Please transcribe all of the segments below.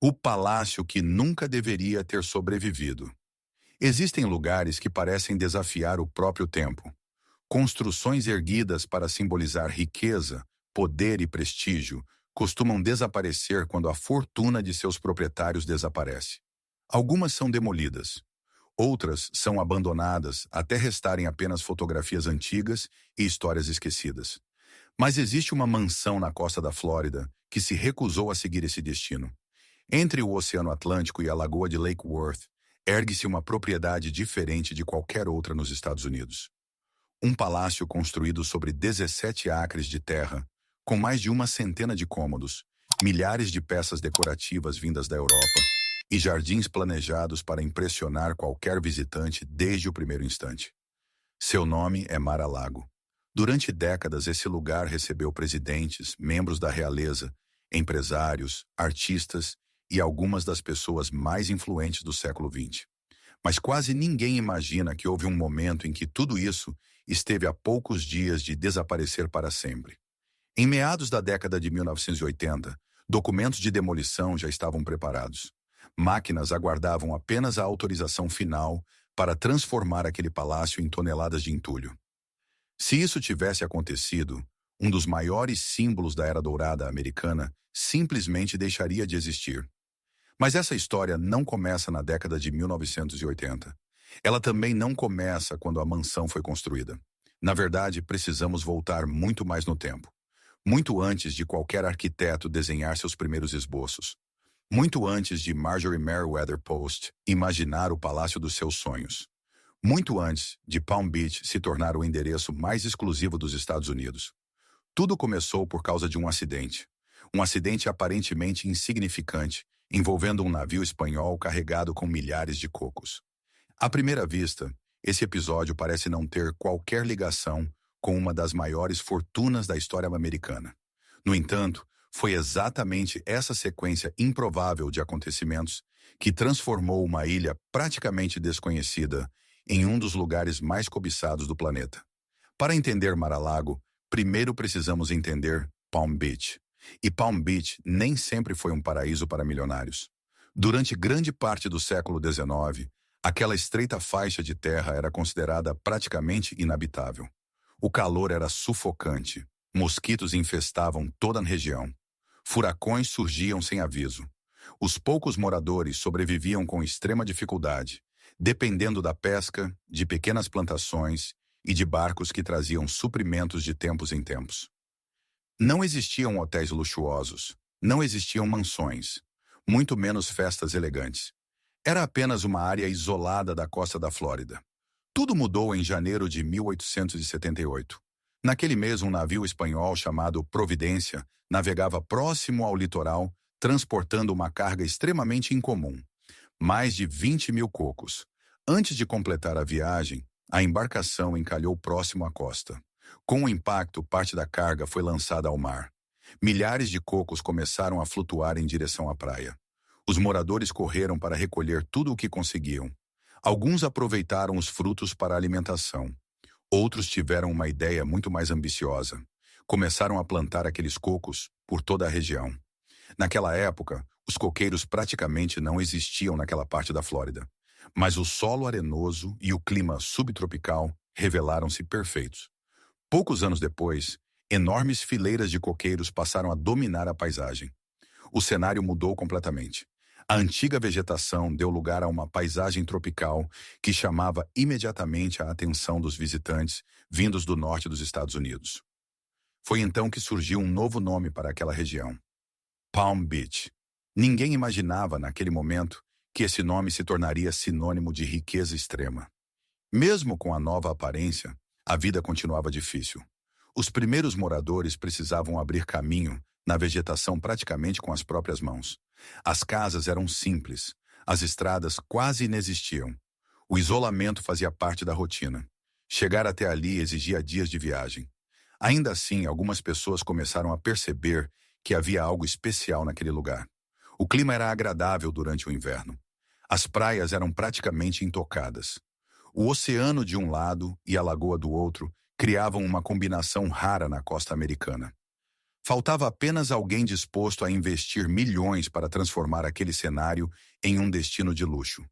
O palácio que nunca deveria ter sobrevivido. Existem lugares que parecem desafiar o próprio tempo. Construções erguidas para simbolizar riqueza, poder e prestígio costumam desaparecer quando a fortuna de seus proprietários desaparece. Algumas são demolidas, outras são abandonadas até restarem apenas fotografias antigas e histórias esquecidas. Mas existe uma mansão na costa da Flórida que se recusou a seguir esse destino. Entre o Oceano Atlântico e a Lagoa de Lake Worth, ergue-se uma propriedade diferente de qualquer outra nos Estados Unidos. Um palácio construído sobre 17 acres de terra, com mais de uma centena de cômodos, milhares de peças decorativas vindas da Europa e jardins planejados para impressionar qualquer visitante desde o primeiro instante. Seu nome é Mar-a-Lago. Durante décadas, esse lugar recebeu presidentes, membros da realeza, empresários, artistas e algumas das pessoas mais influentes do século XX. Mas quase ninguém imagina que houve um momento em que tudo isso esteve a poucos dias de desaparecer para sempre. Em meados da década de 1980, documentos de demolição já estavam preparados. Máquinas aguardavam apenas a autorização final para transformar aquele palácio em toneladas de entulho. Se isso tivesse acontecido, um dos maiores símbolos da Era Dourada americana simplesmente deixaria de existir. Mas essa história não começa na década de 1980. Ela também não começa quando a mansão foi construída. Na verdade, precisamos voltar muito mais no tempo. Muito antes de qualquer arquiteto desenhar seus primeiros esboços. Muito antes de Marjorie Merriweather Post imaginar o palácio dos seus sonhos. Muito antes de Palm Beach se tornar o endereço mais exclusivo dos Estados Unidos. Tudo começou por causa de um acidente. Um acidente aparentemente insignificante, envolvendo um navio espanhol carregado com milhares de cocos. À primeira vista, esse episódio parece não ter qualquer ligação com uma das maiores fortunas da história americana. No entanto, foi exatamente essa sequência improvável de acontecimentos que transformou uma ilha praticamente desconhecida em um dos lugares mais cobiçados do planeta. Para entender Mar-a-Lago, primeiro precisamos entender Palm Beach. E Palm Beach nem sempre foi um paraíso para milionários. Durante grande parte do século XIX, aquela estreita faixa de terra era considerada praticamente inabitável. O calor era sufocante, mosquitos infestavam toda a região. Furacões surgiam sem aviso. Os poucos moradores sobreviviam com extrema dificuldade, dependendo da pesca, de pequenas plantações e de barcos que traziam suprimentos de tempos em tempos. Não existiam hotéis luxuosos, não existiam mansões, muito menos festas elegantes. Era apenas uma área isolada da costa da Flórida. Tudo mudou em janeiro de 1878. Naquele mês, um navio espanhol chamado Providência navegava próximo ao litoral, transportando uma carga extremamente incomum, mais de 20 mil cocos. Antes de completar a viagem, a embarcação encalhou próximo à costa. Com o impacto, parte da carga foi lançada ao mar. Milhares de cocos começaram a flutuar em direção à praia. Os moradores correram para recolher tudo o que conseguiam. Alguns aproveitaram os frutos para a alimentação. Outros tiveram uma ideia muito mais ambiciosa. Começaram a plantar aqueles cocos por toda a região. Naquela época, os coqueiros praticamente não existiam naquela parte da Flórida. Mas o solo arenoso e o clima subtropical revelaram-se perfeitos. Poucos anos depois, enormes fileiras de coqueiros passaram a dominar a paisagem. O cenário mudou completamente. A antiga vegetação deu lugar a uma paisagem tropical que chamava imediatamente a atenção dos visitantes vindos do norte dos Estados Unidos. Foi então que surgiu um novo nome para aquela região: Palm Beach. Ninguém imaginava, naquele momento, que esse nome se tornaria sinônimo de riqueza extrema. Mesmo com a nova aparência, a vida continuava difícil. Os primeiros moradores precisavam abrir caminho na vegetação praticamente com as próprias mãos. As casas eram simples, as estradas quase inexistiam. O isolamento fazia parte da rotina. Chegar até ali exigia dias de viagem. Ainda assim, algumas pessoas começaram a perceber que havia algo especial naquele lugar. O clima era agradável durante o inverno. As praias eram praticamente intocadas. O oceano de um lado e a lagoa do outro criavam uma combinação rara na costa americana. Faltava apenas alguém disposto a investir milhões para transformar aquele cenário em um destino de luxo.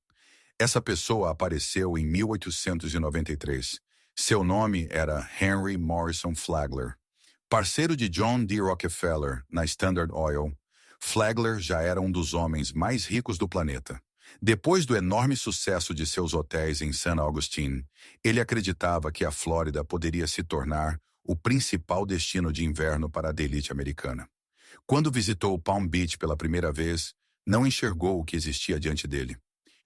Essa pessoa apareceu em 1893. Seu nome era Henry Morrison Flagler. Parceiro de John D. Rockefeller na Standard Oil, Flagler já era um dos homens mais ricos do planeta. Depois do enorme sucesso de seus hotéis em St. Augustine, ele acreditava que a Flórida poderia se tornar o principal destino de inverno para a elite americana. Quando visitou Palm Beach pela primeira vez, não enxergou o que existia diante dele.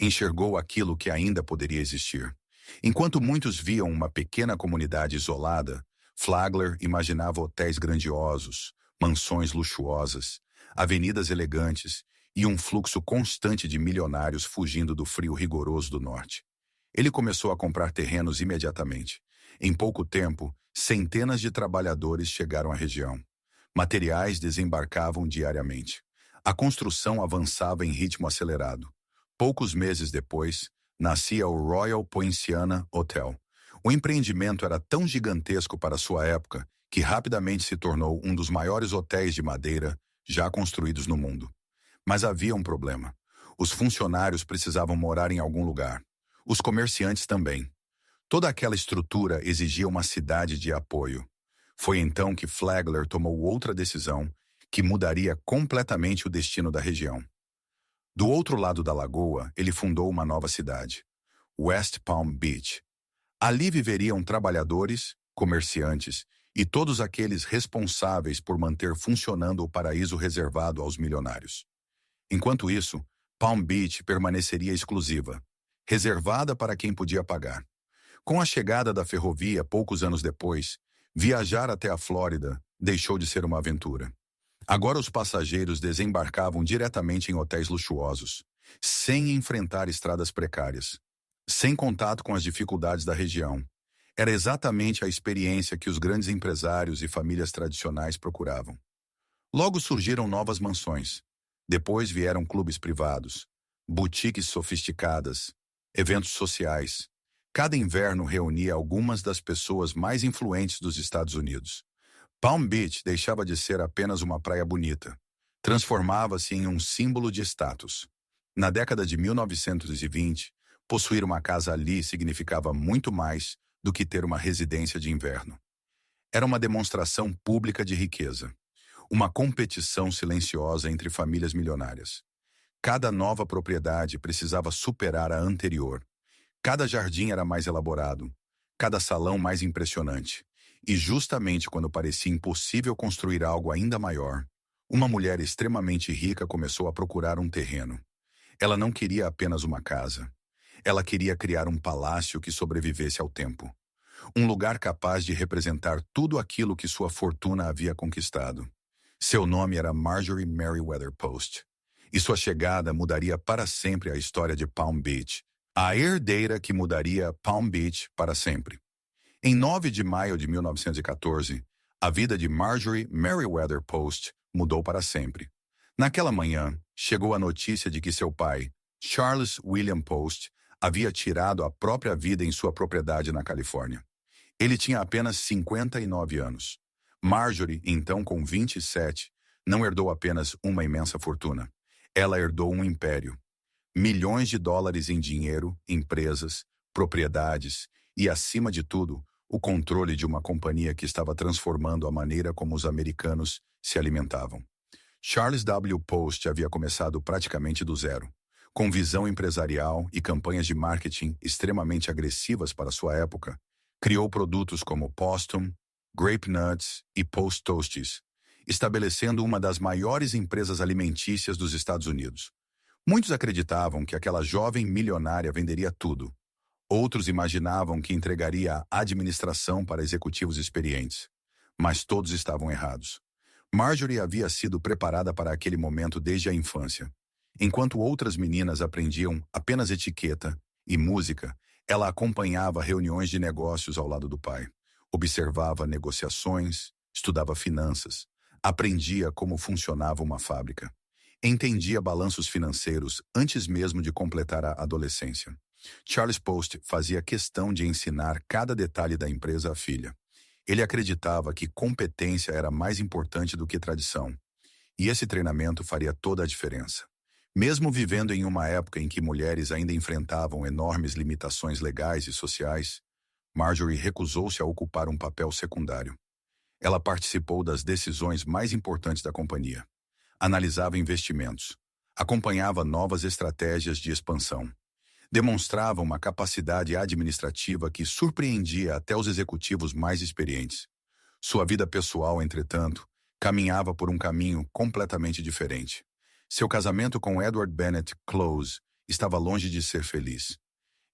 Enxergou aquilo que ainda poderia existir. Enquanto muitos viam uma pequena comunidade isolada, Flagler imaginava hotéis grandiosos, mansões luxuosas, avenidas elegantes e um fluxo constante de milionários fugindo do frio rigoroso do norte. Ele começou a comprar terrenos imediatamente. Em pouco tempo, centenas de trabalhadores chegaram à região. Materiais desembarcavam diariamente. A construção avançava em ritmo acelerado. Poucos meses depois, nascia o Royal Poinciana Hotel. O empreendimento era tão gigantesco para sua época que rapidamente se tornou um dos maiores hotéis de madeira já construídos no mundo. Mas havia um problema. Os funcionários precisavam morar em algum lugar. Os comerciantes também. Toda aquela estrutura exigia uma cidade de apoio. Foi então que Flagler tomou outra decisão que mudaria completamente o destino da região. Do outro lado da lagoa, ele fundou uma nova cidade, West Palm Beach. Ali viveriam trabalhadores, comerciantes e todos aqueles responsáveis por manter funcionando o paraíso reservado aos milionários. Enquanto isso, Palm Beach permaneceria exclusiva, reservada para quem podia pagar. Com a chegada da ferrovia poucos anos depois, viajar até a Flórida deixou de ser uma aventura. Agora os passageiros desembarcavam diretamente em hotéis luxuosos, sem enfrentar estradas precárias, sem contato com as dificuldades da região. Era exatamente a experiência que os grandes empresários e famílias tradicionais procuravam. Logo surgiram novas mansões. Depois vieram clubes privados, boutiques sofisticadas, eventos sociais. Cada inverno reunia algumas das pessoas mais influentes dos Estados Unidos. Palm Beach deixava de ser apenas uma praia bonita. Transformava-se em um símbolo de status. Na década de 1920, possuir uma casa ali significava muito mais do que ter uma residência de inverno. Era uma demonstração pública de riqueza. Uma competição silenciosa entre famílias milionárias. Cada nova propriedade precisava superar a anterior. Cada jardim era mais elaborado, cada salão mais impressionante. E justamente quando parecia impossível construir algo ainda maior, uma mulher extremamente rica começou a procurar um terreno. Ela não queria apenas uma casa. Ela queria criar um palácio que sobrevivesse ao tempo. Um lugar capaz de representar tudo aquilo que sua fortuna havia conquistado. Seu nome era Marjorie Merriweather Post. E sua chegada mudaria para sempre a história de Palm Beach. A herdeira que mudaria Palm Beach para sempre. Em 9 de maio de 1914, a vida de Marjorie Merriweather Post mudou para sempre. Naquela manhã, chegou a notícia de que seu pai, Charles William Post, havia tirado a própria vida em sua propriedade na Califórnia. Ele tinha apenas 59 anos. Marjorie, então com 27, não herdou apenas uma imensa fortuna. Ela herdou um império. Milhões de dólares em dinheiro, empresas, propriedades e, acima de tudo, o controle de uma companhia que estava transformando a maneira como os americanos se alimentavam. Charles W. Post havia começado praticamente do zero, com visão empresarial e campanhas de marketing extremamente agressivas para sua época. Criou produtos como Postum, Grape Nuts e Post Toasties, estabelecendo uma das maiores empresas alimentícias dos Estados Unidos. Muitos acreditavam que aquela jovem milionária venderia tudo. Outros imaginavam que entregaria a administração para executivos experientes. Mas todos estavam errados. Marjorie havia sido preparada para aquele momento desde a infância. Enquanto outras meninas aprendiam apenas etiqueta e música, ela acompanhava reuniões de negócios ao lado do pai. Observava negociações, estudava finanças, aprendia como funcionava uma fábrica. Entendia balanços financeiros antes mesmo de completar a adolescência. Charles Post fazia questão de ensinar cada detalhe da empresa à filha. Ele acreditava que competência era mais importante do que tradição, e esse treinamento faria toda a diferença. Mesmo vivendo em uma época em que mulheres ainda enfrentavam enormes limitações legais e sociais, Marjorie recusou-se a ocupar um papel secundário. Ela participou das decisões mais importantes da companhia, analisava investimentos, acompanhava novas estratégias de expansão, demonstrava uma capacidade administrativa que surpreendia até os executivos mais experientes. Sua vida pessoal, entretanto, caminhava por um caminho completamente diferente. Seu casamento com Edward Bennett Close estava longe de ser feliz.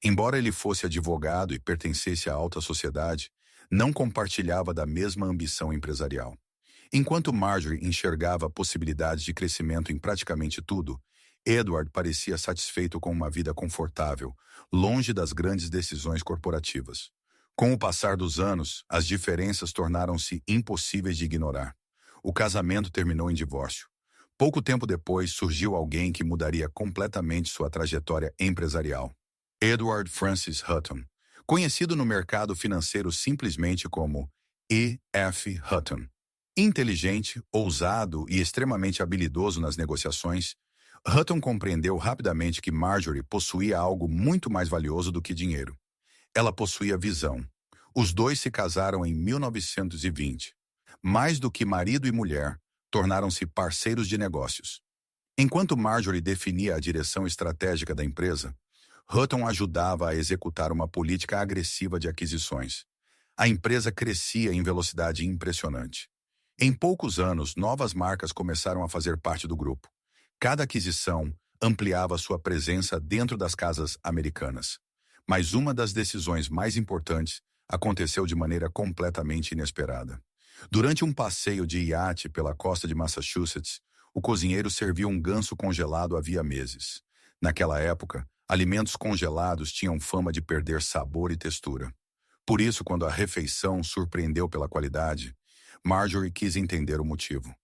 Embora ele fosse advogado e pertencesse à alta sociedade, não compartilhava da mesma ambição empresarial. Enquanto Marjorie enxergava possibilidades de crescimento em praticamente tudo, Edward parecia satisfeito com uma vida confortável, longe das grandes decisões corporativas. Com o passar dos anos, as diferenças tornaram-se impossíveis de ignorar. O casamento terminou em divórcio. Pouco tempo depois, surgiu alguém que mudaria completamente sua trajetória empresarial. Edward Francis Hutton, conhecido no mercado financeiro simplesmente como E. F. Hutton. Inteligente, ousado e extremamente habilidoso nas negociações, Hutton compreendeu rapidamente que Marjorie possuía algo muito mais valioso do que dinheiro. Ela possuía visão. Os dois se casaram em 1920. Mais do que marido e mulher, tornaram-se parceiros de negócios. Enquanto Marjorie definia a direção estratégica da empresa, Hutton ajudava a executar uma política agressiva de aquisições. A empresa crescia em velocidade impressionante. Em poucos anos, novas marcas começaram a fazer parte do grupo. Cada aquisição ampliava sua presença dentro das casas americanas. Mas uma das decisões mais importantes aconteceu de maneira completamente inesperada. Durante um passeio de iate pela costa de Massachusetts, o cozinheiro serviu um ganso congelado havia meses. Naquela época, alimentos congelados tinham fama de perder sabor e textura. Por isso, quando a refeição surpreendeu pela qualidade, Marjorie quis entender o motivo.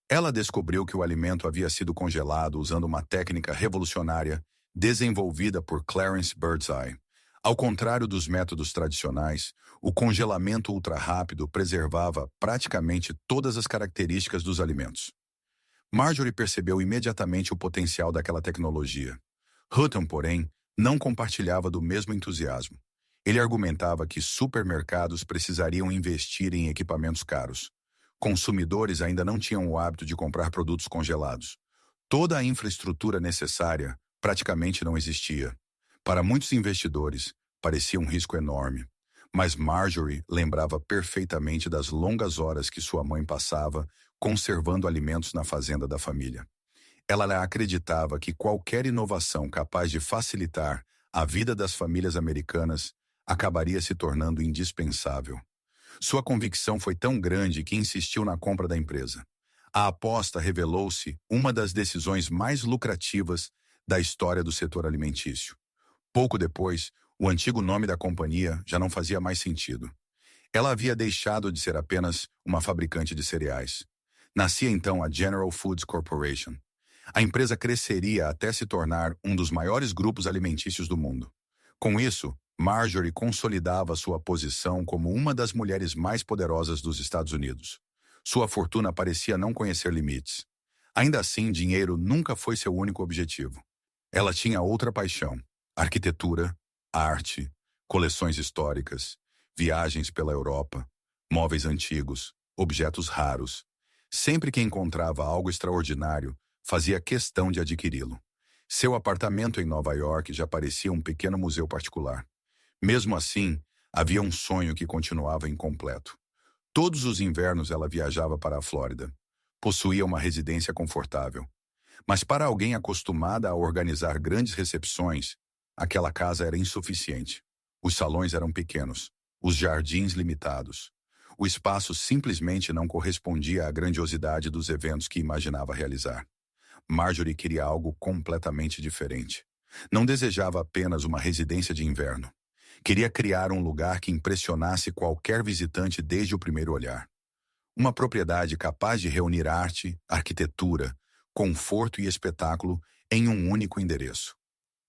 Ela descobriu que o alimento havia sido congelado usando uma técnica revolucionária desenvolvida por Clarence Birdseye. Ao contrário dos métodos tradicionais, o congelamento ultra-rápido preservava praticamente todas as características dos alimentos. Marjorie percebeu imediatamente o potencial daquela tecnologia. Hutton, porém, não compartilhava do mesmo entusiasmo. Ele argumentava que supermercados precisariam investir em equipamentos caros. Consumidores ainda não tinham o hábito de comprar produtos congelados. Toda a infraestrutura necessária praticamente não existia. Para muitos investidores, parecia um risco enorme. Mas Marjorie lembrava perfeitamente das longas horas que sua mãe passava conservando alimentos na fazenda da família. Ela acreditava que qualquer inovação capaz de facilitar a vida das famílias americanas acabaria se tornando indispensável. Sua convicção foi tão grande que insistiu na compra da empresa. A aposta revelou-se uma das decisões mais lucrativas da história do setor alimentício. Pouco depois, o antigo nome da companhia já não fazia mais sentido. Ela havia deixado de ser apenas uma fabricante de cereais. Nascia então a General Foods Corporation. A empresa cresceria até se tornar um dos maiores grupos alimentícios do mundo. Com isso, Marjorie consolidava sua posição como uma das mulheres mais poderosas dos Estados Unidos. Sua fortuna parecia não conhecer limites. Ainda assim, dinheiro nunca foi seu único objetivo. Ela tinha outra paixão: arquitetura, arte, coleções históricas, viagens pela Europa, móveis antigos, objetos raros. Sempre que encontrava algo extraordinário, fazia questão de adquiri-lo. Seu apartamento em Nova York já parecia um pequeno museu particular. Mesmo assim, havia um sonho que continuava incompleto. Todos os invernos ela viajava para a Flórida. Possuía uma residência confortável. Mas para alguém acostumada a organizar grandes recepções, aquela casa era insuficiente. Os salões eram pequenos, os jardins limitados. O espaço simplesmente não correspondia à grandiosidade dos eventos que imaginava realizar. Marjorie queria algo completamente diferente. Não desejava apenas uma residência de inverno. Queria criar um lugar que impressionasse qualquer visitante desde o primeiro olhar. Uma propriedade capaz de reunir arte, arquitetura, conforto e espetáculo em um único endereço.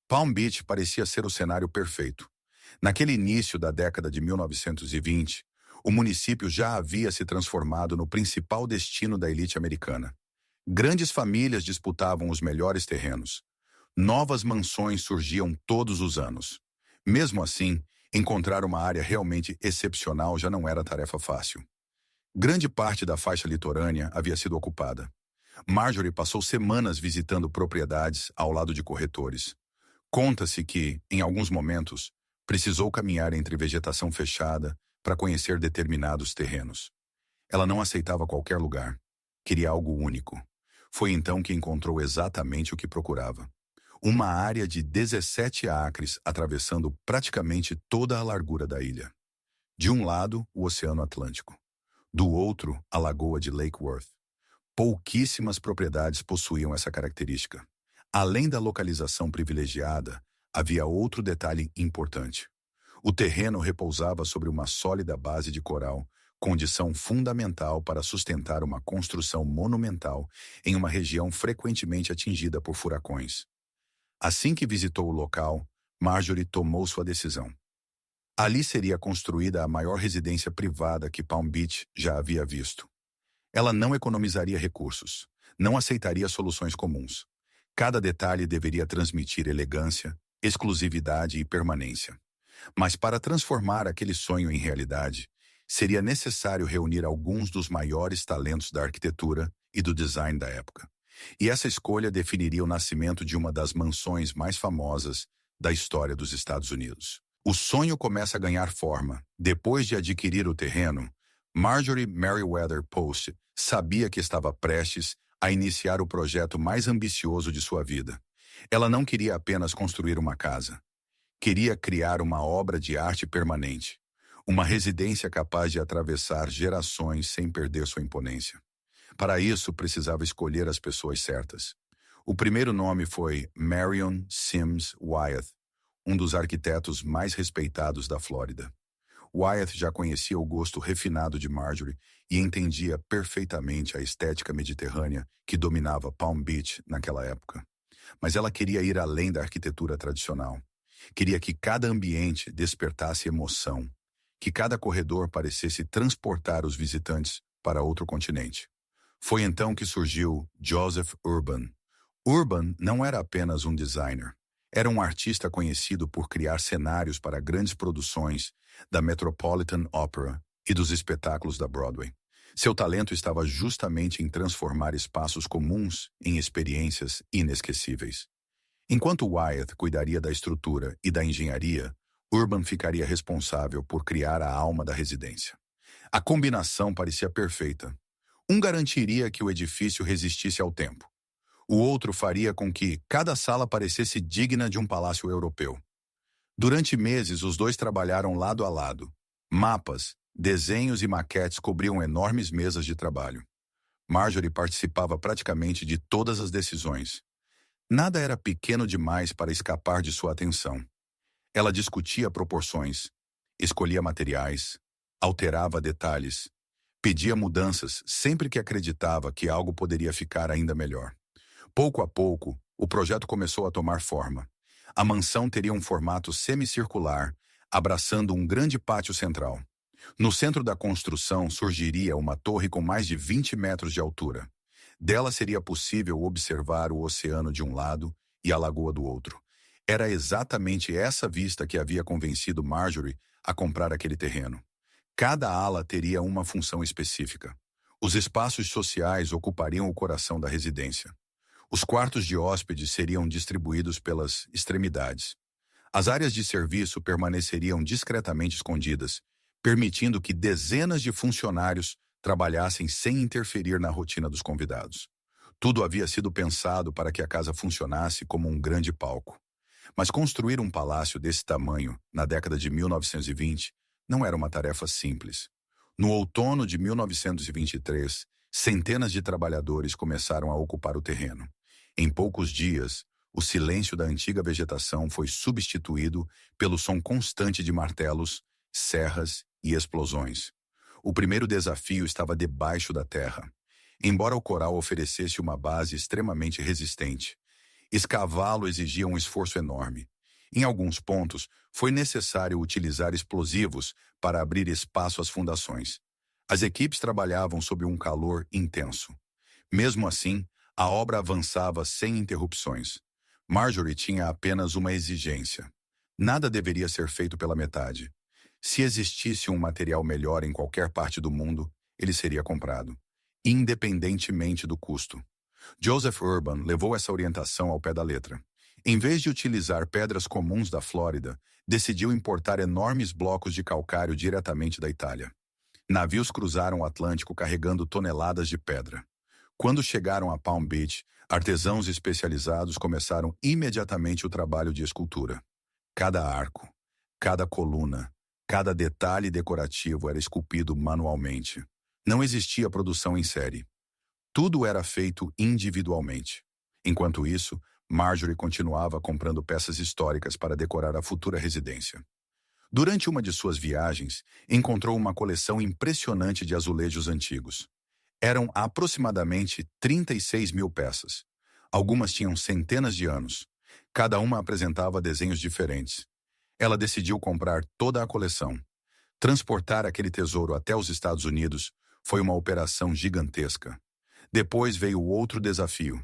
Palm Beach parecia ser o cenário perfeito. Naquele início da década de 1920, O município já havia se transformado no principal destino da elite americana. Grandes famílias disputavam os melhores terrenos. Novas mansões surgiam todos os anos. Mesmo assim, encontrar uma área realmente excepcional já não era tarefa fácil. Grande parte da faixa litorânea havia sido ocupada. Marjorie passou semanas visitando propriedades ao lado de corretores. Conta-se que, em alguns momentos, precisou caminhar entre vegetação fechada para conhecer determinados terrenos. Ela não aceitava qualquer lugar. Queria algo único. Foi então que encontrou exatamente o que procurava. Uma área de 17 acres atravessando praticamente toda a largura da ilha. De um lado, o Oceano Atlântico. Do outro, a lagoa de Lake Worth. Pouquíssimas propriedades possuíam essa característica. Além da localização privilegiada, havia outro detalhe importante. O terreno repousava sobre uma sólida base de coral, condição fundamental para sustentar uma construção monumental em uma região frequentemente atingida por furacões. Assim que visitou o local, Marjorie tomou sua decisão. Ali seria construída a maior residência privada que Palm Beach já havia visto. Ela não economizaria recursos, não aceitaria soluções comuns. Cada detalhe deveria transmitir elegância, exclusividade e permanência. Mas para transformar aquele sonho em realidade, seria necessário reunir alguns dos maiores talentos da arquitetura e do design da época. E essa escolha definiria o nascimento de uma das mansões mais famosas da história dos Estados Unidos. O sonho começa a ganhar forma. Depois de adquirir o terreno, Marjorie Merriweather Post sabia que estava prestes a iniciar o projeto mais ambicioso de sua vida. Ela não queria apenas construir uma casa. Queria criar uma obra de arte permanente. Uma residência capaz de atravessar gerações sem perder sua imponência. Para isso, precisava escolher as pessoas certas. O primeiro nome foi Marion Sims Wyeth, um dos arquitetos mais respeitados da Flórida. Wyeth já conhecia o gosto refinado de Marjorie e entendia perfeitamente a estética mediterrânea que dominava Palm Beach naquela época. Mas ela queria ir além da arquitetura tradicional. Queria que cada ambiente despertasse emoção, que cada corredor parecesse transportar os visitantes para outro continente. Foi então que surgiu Joseph Urban. Urban não era apenas um designer. Era um artista conhecido por criar cenários para grandes produções da Metropolitan Opera e dos espetáculos da Broadway. Seu talento estava justamente em transformar espaços comuns em experiências inesquecíveis. Enquanto Wyeth cuidaria da estrutura e da engenharia, Urban ficaria responsável por criar a alma da residência. A combinação parecia perfeita. Um garantiria que o edifício resistisse ao tempo. O outro faria com que cada sala parecesse digna de um palácio europeu. Durante meses, os dois trabalharam lado a lado. Mapas, desenhos e maquetes cobriam enormes mesas de trabalho. Marjorie participava praticamente de todas as decisões. Nada era pequeno demais para escapar de sua atenção. Ela discutia proporções, escolhia materiais, alterava detalhes, pedia mudanças sempre que acreditava que algo poderia ficar ainda melhor. Pouco a pouco, o projeto começou a tomar forma. A mansão teria um formato semicircular, abraçando um grande pátio central. No centro da construção surgiria uma torre com mais de 20 metros de altura. Dela seria possível observar o oceano de um lado e a lagoa do outro. Era exatamente essa vista que havia convencido Marjorie a comprar aquele terreno. Cada ala teria uma função específica. Os espaços sociais ocupariam o coração da residência. Os quartos de hóspedes seriam distribuídos pelas extremidades. As áreas de serviço permaneceriam discretamente escondidas, permitindo que dezenas de funcionários trabalhassem sem interferir na rotina dos convidados. Tudo havia sido pensado para que a casa funcionasse como um grande palco. Mas construir um palácio desse tamanho, na década de 1920, não era uma tarefa simples. No outono de 1923, centenas de trabalhadores começaram a ocupar o terreno. Em poucos dias, o silêncio da antiga vegetação foi substituído pelo som constante de martelos, serras e explosões. O primeiro desafio estava debaixo da terra. Embora o coral oferecesse uma base extremamente resistente, escavá-lo exigia um esforço enorme. Em alguns pontos, foi necessário utilizar explosivos para abrir espaço às fundações. As equipes trabalhavam sob um calor intenso. Mesmo assim, a obra avançava sem interrupções. Marjorie tinha apenas uma exigência. Nada deveria ser feito pela metade. Se existisse um material melhor em qualquer parte do mundo, ele seria comprado, independentemente do custo. Joseph Urban levou essa orientação ao pé da letra. Em vez de utilizar pedras comuns da Flórida, decidiu importar enormes blocos de calcário diretamente da Itália. Navios cruzaram o Atlântico carregando toneladas de pedra. Quando chegaram a Palm Beach, artesãos especializados começaram imediatamente o trabalho de escultura. Cada arco, cada coluna, cada detalhe decorativo era esculpido manualmente. Não existia produção em série. Tudo era feito individualmente. Enquanto isso, Marjorie continuava comprando peças históricas para decorar a futura residência. Durante uma de suas viagens, encontrou uma coleção impressionante de azulejos antigos. Eram aproximadamente 36 mil peças. Algumas tinham centenas de anos. Cada uma apresentava desenhos diferentes. Ela decidiu comprar toda a coleção. Transportar aquele tesouro até os Estados Unidos foi uma operação gigantesca. Depois veio outro desafio.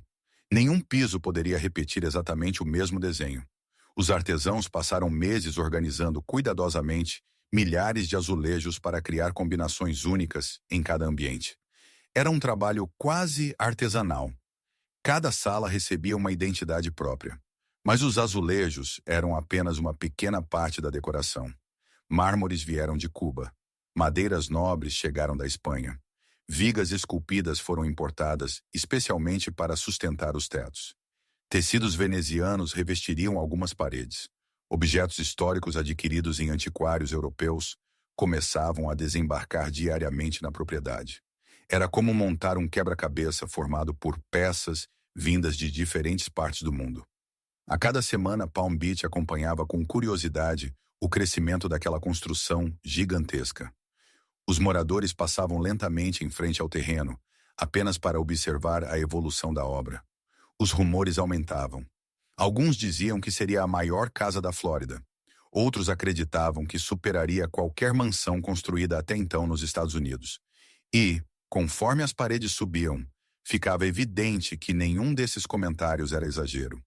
Nenhum piso poderia repetir exatamente o mesmo desenho. Os artesãos passaram meses organizando cuidadosamente milhares de azulejos para criar combinações únicas em cada ambiente. Era um trabalho quase artesanal. Cada sala recebia uma identidade própria. Mas os azulejos eram apenas uma pequena parte da decoração. Mármores vieram de Cuba. Madeiras nobres chegaram da Espanha. Vigas esculpidas foram importadas, especialmente para sustentar os tetos. Tecidos venezianos revestiriam algumas paredes. Objetos históricos adquiridos em antiquários europeus começavam a desembarcar diariamente na propriedade. Era como montar um quebra-cabeça formado por peças vindas de diferentes partes do mundo. A cada semana, Palm Beach acompanhava com curiosidade o crescimento daquela construção gigantesca. Os moradores passavam lentamente em frente ao terreno, apenas para observar a evolução da obra. Os rumores aumentavam. Alguns diziam que seria a maior casa da Flórida. Outros acreditavam que superaria qualquer mansão construída até então nos Estados Unidos. E, conforme as paredes subiam, ficava evidente que nenhum desses comentários era exagero.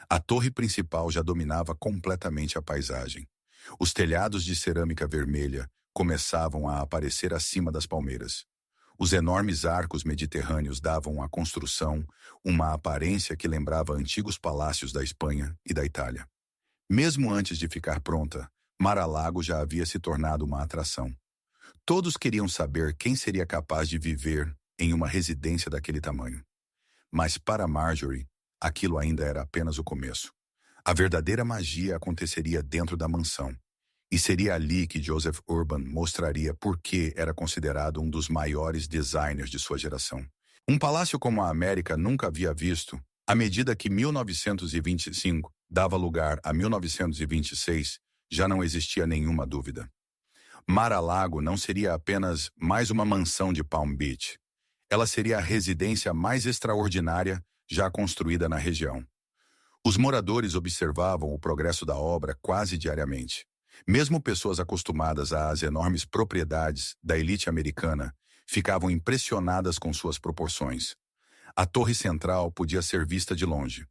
A torre principal já dominava completamente a paisagem. Os telhados de cerâmica vermelha começavam a aparecer acima das palmeiras. Os enormes arcos mediterrâneos davam à construção uma aparência que lembrava antigos palácios da Espanha e da Itália. Mesmo antes de ficar pronta, Mar-a-Lago já havia se tornado uma atração. Todos queriam saber quem seria capaz de viver em uma residência daquele tamanho. Mas para Marjorie, aquilo ainda era apenas o começo. A verdadeira magia aconteceria dentro da mansão. E seria ali que Joseph Urban mostraria por que era considerado um dos maiores designers de sua geração. Um palácio como a América nunca havia visto, à medida que 1925 dava lugar a 1926, já não existia nenhuma dúvida. Mar-a-Lago não seria apenas mais uma mansão de Palm Beach. Ela seria a residência mais extraordinária já construída na região. Os moradores observavam o progresso da obra quase diariamente. Mesmo pessoas acostumadas às enormes propriedades da elite americana ficavam impressionadas com suas proporções. A torre central podia ser vista de longe.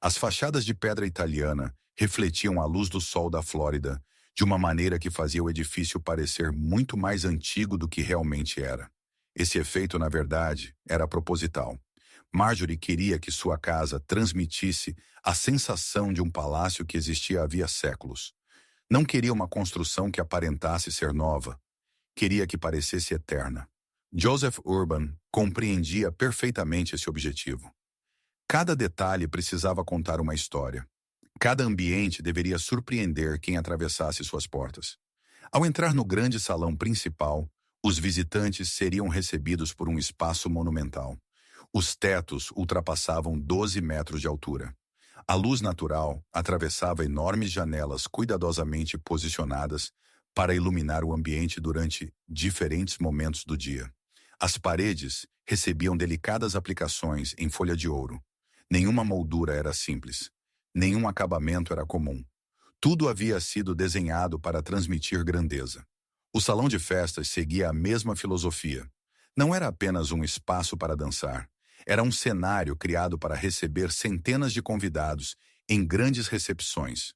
As fachadas de pedra italiana refletiam a luz do sol da Flórida de uma maneira que fazia o edifício parecer muito mais antigo do que realmente era. Esse efeito, na verdade, era proposital. Marjorie queria que sua casa transmitisse a sensação de um palácio que existia havia séculos. Não queria uma construção que aparentasse ser nova. Queria que parecesse eterna. Joseph Urban compreendia perfeitamente esse objetivo. Cada detalhe precisava contar uma história. Cada ambiente deveria surpreender quem atravessasse suas portas. Ao entrar no grande salão principal, os visitantes seriam recebidos por um espaço monumental. Os tetos ultrapassavam 12 metros de altura. A luz natural atravessava enormes janelas cuidadosamente posicionadas para iluminar o ambiente durante diferentes momentos do dia. As paredes recebiam delicadas aplicações em folha de ouro. Nenhuma moldura era simples. Nenhum acabamento era comum. Tudo havia sido desenhado para transmitir grandeza. O salão de festas seguia a mesma filosofia. Não era apenas um espaço para dançar. Era um cenário criado para receber centenas de convidados em grandes recepções.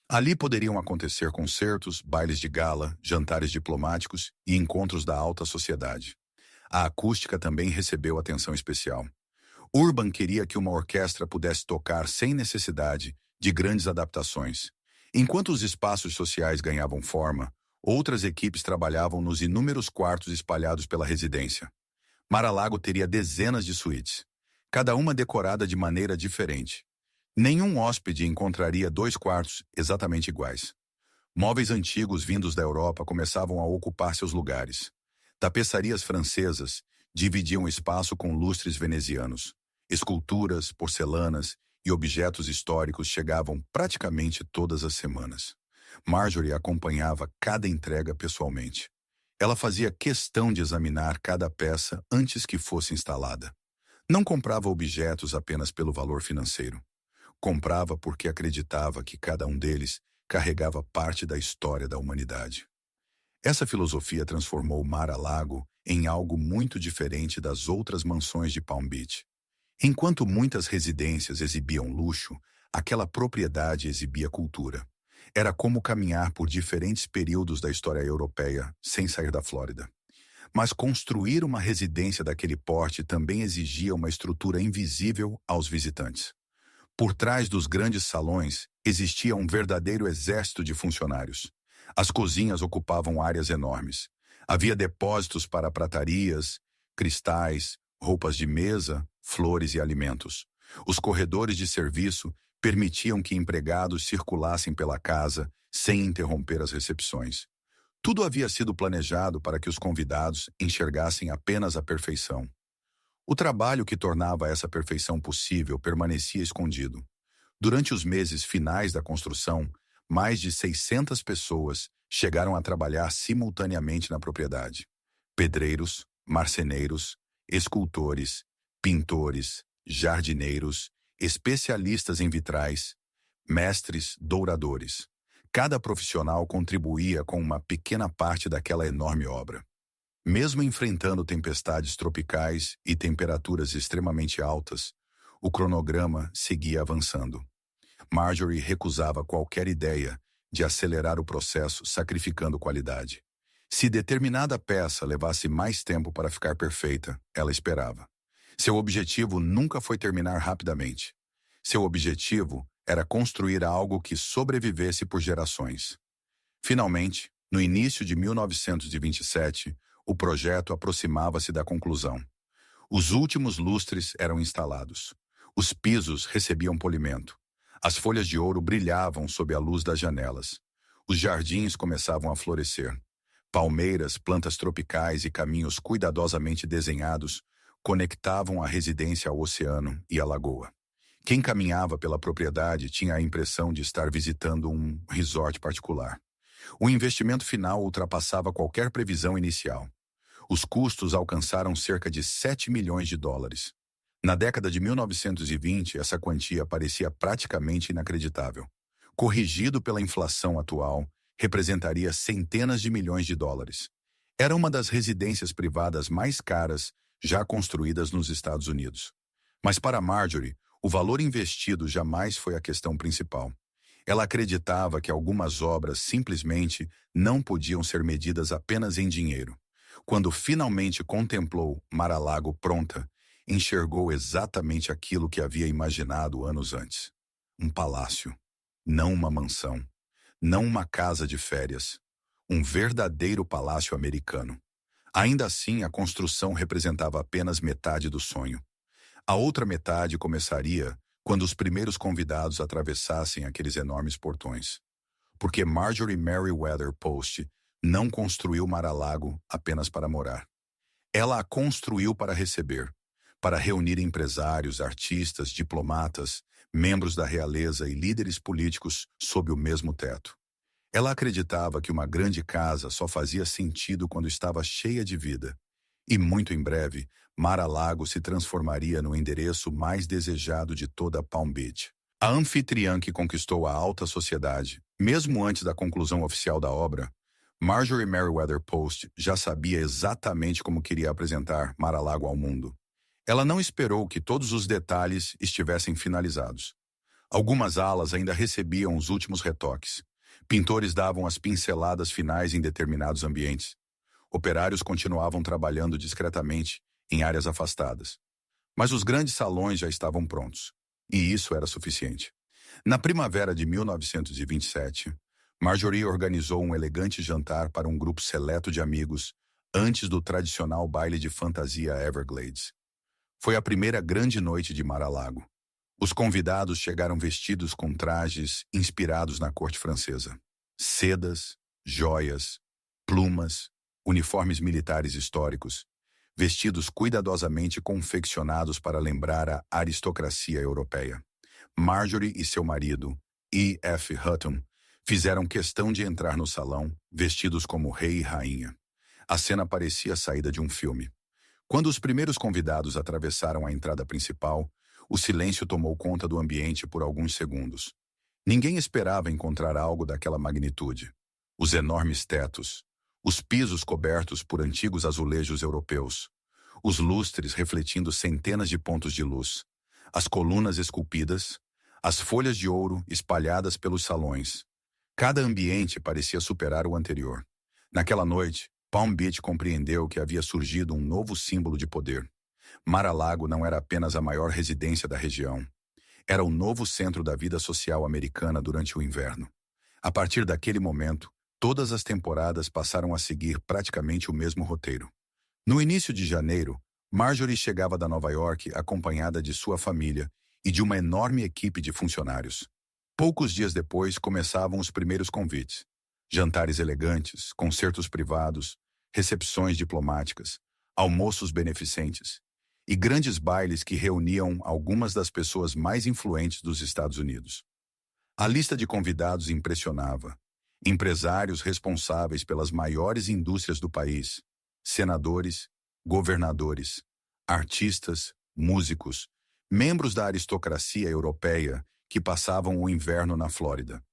Ali poderiam acontecer concertos, bailes de gala, jantares diplomáticos e encontros da alta sociedade. A acústica também recebeu atenção especial. Urban queria que uma orquestra pudesse tocar sem necessidade de grandes adaptações. Enquanto os espaços sociais ganhavam forma, outras equipes trabalhavam nos inúmeros quartos espalhados pela residência. Mar-a-Lago teria dezenas de suítes, cada uma decorada de maneira diferente. Nenhum hóspede encontraria 2 quartos exatamente iguais. Móveis antigos vindos da Europa começavam a ocupar seus lugares. Tapeçarias francesas dividiam o espaço com lustres venezianos. Esculturas, porcelanas e objetos históricos chegavam praticamente todas as semanas. Marjorie acompanhava cada entrega pessoalmente. Ela fazia questão de examinar cada peça antes que fosse instalada. Não comprava objetos apenas pelo valor financeiro. Comprava porque acreditava que cada um deles carregava parte da história da humanidade. Essa filosofia transformou Mar-a-Lago em algo muito diferente das outras mansões de Palm Beach. Enquanto muitas residências exibiam luxo, aquela propriedade exibia cultura. Era como caminhar por diferentes períodos da história europeia sem sair da Flórida. Mas construir uma residência daquele porte também exigia uma estrutura invisível aos visitantes. Por trás dos grandes salões existia um verdadeiro exército de funcionários. As cozinhas ocupavam áreas enormes. Havia depósitos para pratarias, cristais, roupas de mesa, flores e alimentos. Os corredores de serviço permitiam que empregados circulassem pela casa sem interromper as recepções. Tudo havia sido planejado para que os convidados enxergassem apenas a perfeição. O trabalho que tornava essa perfeição possível permanecia escondido. Durante os meses finais da construção, mais de 600 pessoas chegaram a trabalhar simultaneamente na propriedade. Pedreiros, marceneiros, escultores, pintores, jardineiros, especialistas em vitrais, mestres, douradores. Cada profissional contribuía com uma pequena parte daquela enorme obra. Mesmo enfrentando tempestades tropicais e temperaturas extremamente altas, o cronograma seguia avançando. Marjorie recusava qualquer ideia de acelerar o processo sacrificando qualidade. Se determinada peça levasse mais tempo para ficar perfeita, ela esperava. Seu objetivo nunca foi terminar rapidamente. Seu objetivo era construir algo que sobrevivesse por gerações. Finalmente, no início de 1927, o projeto aproximava-se da conclusão. Os últimos lustres eram instalados. Os pisos recebiam polimento. As folhas de ouro brilhavam sob a luz das janelas. Os jardins começavam a florescer. Palmeiras, plantas tropicais e caminhos cuidadosamente desenhados conectavam a residência ao oceano e à lagoa. Quem caminhava pela propriedade tinha a impressão de estar visitando um resort particular. O investimento final ultrapassava qualquer previsão inicial. Os custos alcançaram cerca de 7 milhões de dólares. Na década de 1920, essa quantia parecia praticamente inacreditável. Corrigido pela inflação atual, representaria centenas de milhões de dólares. Era uma das residências privadas mais caras já construídas nos Estados Unidos. Mas para Marjorie, o valor investido jamais foi a questão principal. Ela acreditava que algumas obras simplesmente não podiam ser medidas apenas em dinheiro. Quando finalmente contemplou Mar-a-Lago pronta, enxergou exatamente aquilo que havia imaginado anos antes. Um palácio, não uma mansão, não uma casa de férias, um verdadeiro palácio americano. Ainda assim, a construção representava apenas metade do sonho. A outra metade começaria quando os primeiros convidados atravessassem aqueles enormes portões. Porque Marjorie Merriweather Post não construiu Mar-a-Lago apenas para morar. Ela a construiu para receber, para reunir empresários, artistas, diplomatas, membros da realeza e líderes políticos sob o mesmo teto. Ela acreditava que uma grande casa só fazia sentido quando estava cheia de vida. E muito em breve, Mar-a-Lago se transformaria no endereço mais desejado de toda Palm Beach. A anfitriã que conquistou a alta sociedade, Mesmo antes da conclusão oficial da obra, Marjorie Merriweather Post já sabia exatamente como queria apresentar Mar-a-Lago ao mundo. Ela não esperou que todos os detalhes estivessem finalizados. Algumas alas ainda recebiam os últimos retoques. Pintores davam as pinceladas finais em determinados ambientes. Operários continuavam trabalhando discretamente em áreas afastadas. Mas os grandes salões já estavam prontos. E isso era suficiente. Na primavera de 1927, Marjorie organizou um elegante jantar para um grupo seleto de amigos antes do tradicional baile de fantasia Everglades. Foi a primeira grande noite de Mar-a-Lago. Os convidados chegaram vestidos com trajes inspirados na corte francesa. Sedas, joias, plumas, uniformes militares históricos, vestidos cuidadosamente confeccionados para lembrar a aristocracia europeia. Marjorie e seu marido, E. F. Hutton, fizeram questão de entrar no salão, vestidos como rei e rainha. A cena parecia saída de um filme. Quando os primeiros convidados atravessaram a entrada principal, o silêncio tomou conta do ambiente por alguns segundos. Ninguém esperava encontrar algo daquela magnitude. Os enormes tetos, os pisos cobertos por antigos azulejos europeus, os lustres refletindo centenas de pontos de luz, as colunas esculpidas, as folhas de ouro espalhadas pelos salões. Cada ambiente parecia superar o anterior. Naquela noite, Palm Beach compreendeu que havia surgido um novo símbolo de poder. Mar-a-Lago não era apenas a maior residência da região. Era o novo centro da vida social americana durante o inverno. A partir daquele momento, todas as temporadas passaram a seguir praticamente o mesmo roteiro. No início de janeiro, Marjorie chegava da Nova York acompanhada de sua família e de uma enorme equipe de funcionários. Poucos dias depois começavam os primeiros convites. Jantares elegantes, concertos privados, recepções diplomáticas, almoços beneficentes e grandes bailes que reuniam algumas das pessoas mais influentes dos Estados Unidos. A lista de convidados impressionava. Empresários responsáveis pelas maiores indústrias do país, senadores, governadores, artistas, músicos, membros da aristocracia europeia que passavam o inverno na Flórida.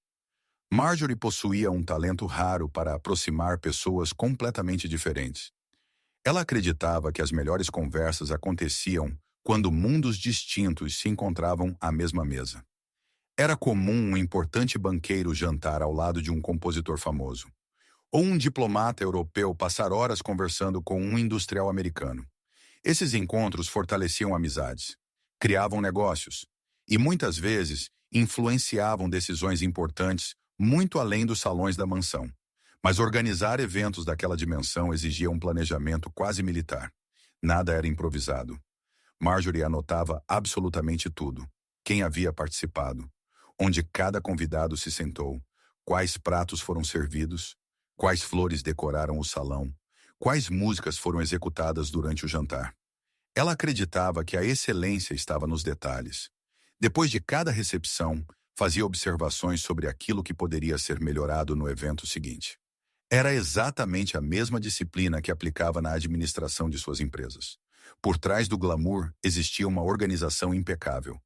Marjorie possuía um talento raro para aproximar pessoas completamente diferentes. Ela acreditava que as melhores conversas aconteciam quando mundos distintos se encontravam à mesma mesa. Era comum um importante banqueiro jantar ao lado de um compositor famoso, ou um diplomata europeu passar horas conversando com um industrial americano. Esses encontros fortaleciam amizades, criavam negócios e, muitas vezes, influenciavam decisões importantes muito além dos salões da mansão. Mas organizar eventos daquela dimensão exigia um planejamento quase militar. Nada era improvisado. Marjorie anotava absolutamente tudo. Quem havia participado, onde cada convidado se sentou, quais pratos foram servidos, quais flores decoraram o salão, quais músicas foram executadas durante o jantar. Ela acreditava que a excelência estava nos detalhes. Depois de cada recepção, fazia observações sobre aquilo que poderia ser melhorado no evento seguinte. Era exatamente a mesma disciplina que aplicava na administração de suas empresas. Por trás do glamour existia uma organização impecável.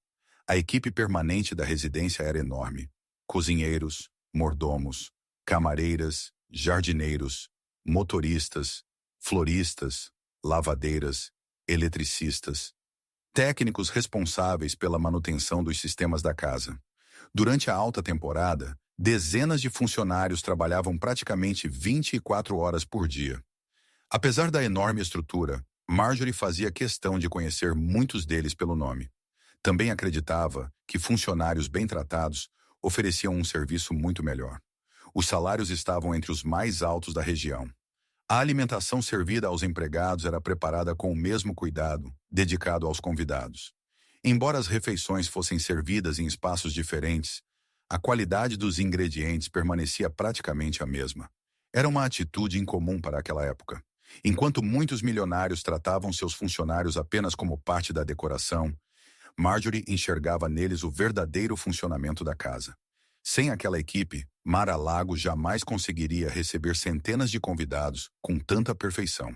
A equipe permanente da residência era enorme. Cozinheiros, mordomos, camareiras, jardineiros, motoristas, floristas, lavadeiras, eletricistas, técnicos responsáveis pela manutenção dos sistemas da casa. Durante a alta temporada, dezenas de funcionários trabalhavam praticamente 24 horas por dia. Apesar da enorme estrutura, Marjorie fazia questão de conhecer muitos deles pelo nome. Também acreditava que funcionários bem tratados ofereciam um serviço muito melhor. Os salários estavam entre os mais altos da região. A alimentação servida aos empregados era preparada com o mesmo cuidado, dedicado aos convidados. Embora as refeições fossem servidas em espaços diferentes, a qualidade dos ingredientes permanecia praticamente a mesma. Era uma atitude incomum para aquela época. Enquanto muitos milionários tratavam seus funcionários apenas como parte da decoração, Marjorie enxergava neles o verdadeiro funcionamento da casa. Sem aquela equipe, Mar-a-Lago jamais conseguiria receber centenas de convidados com tanta perfeição.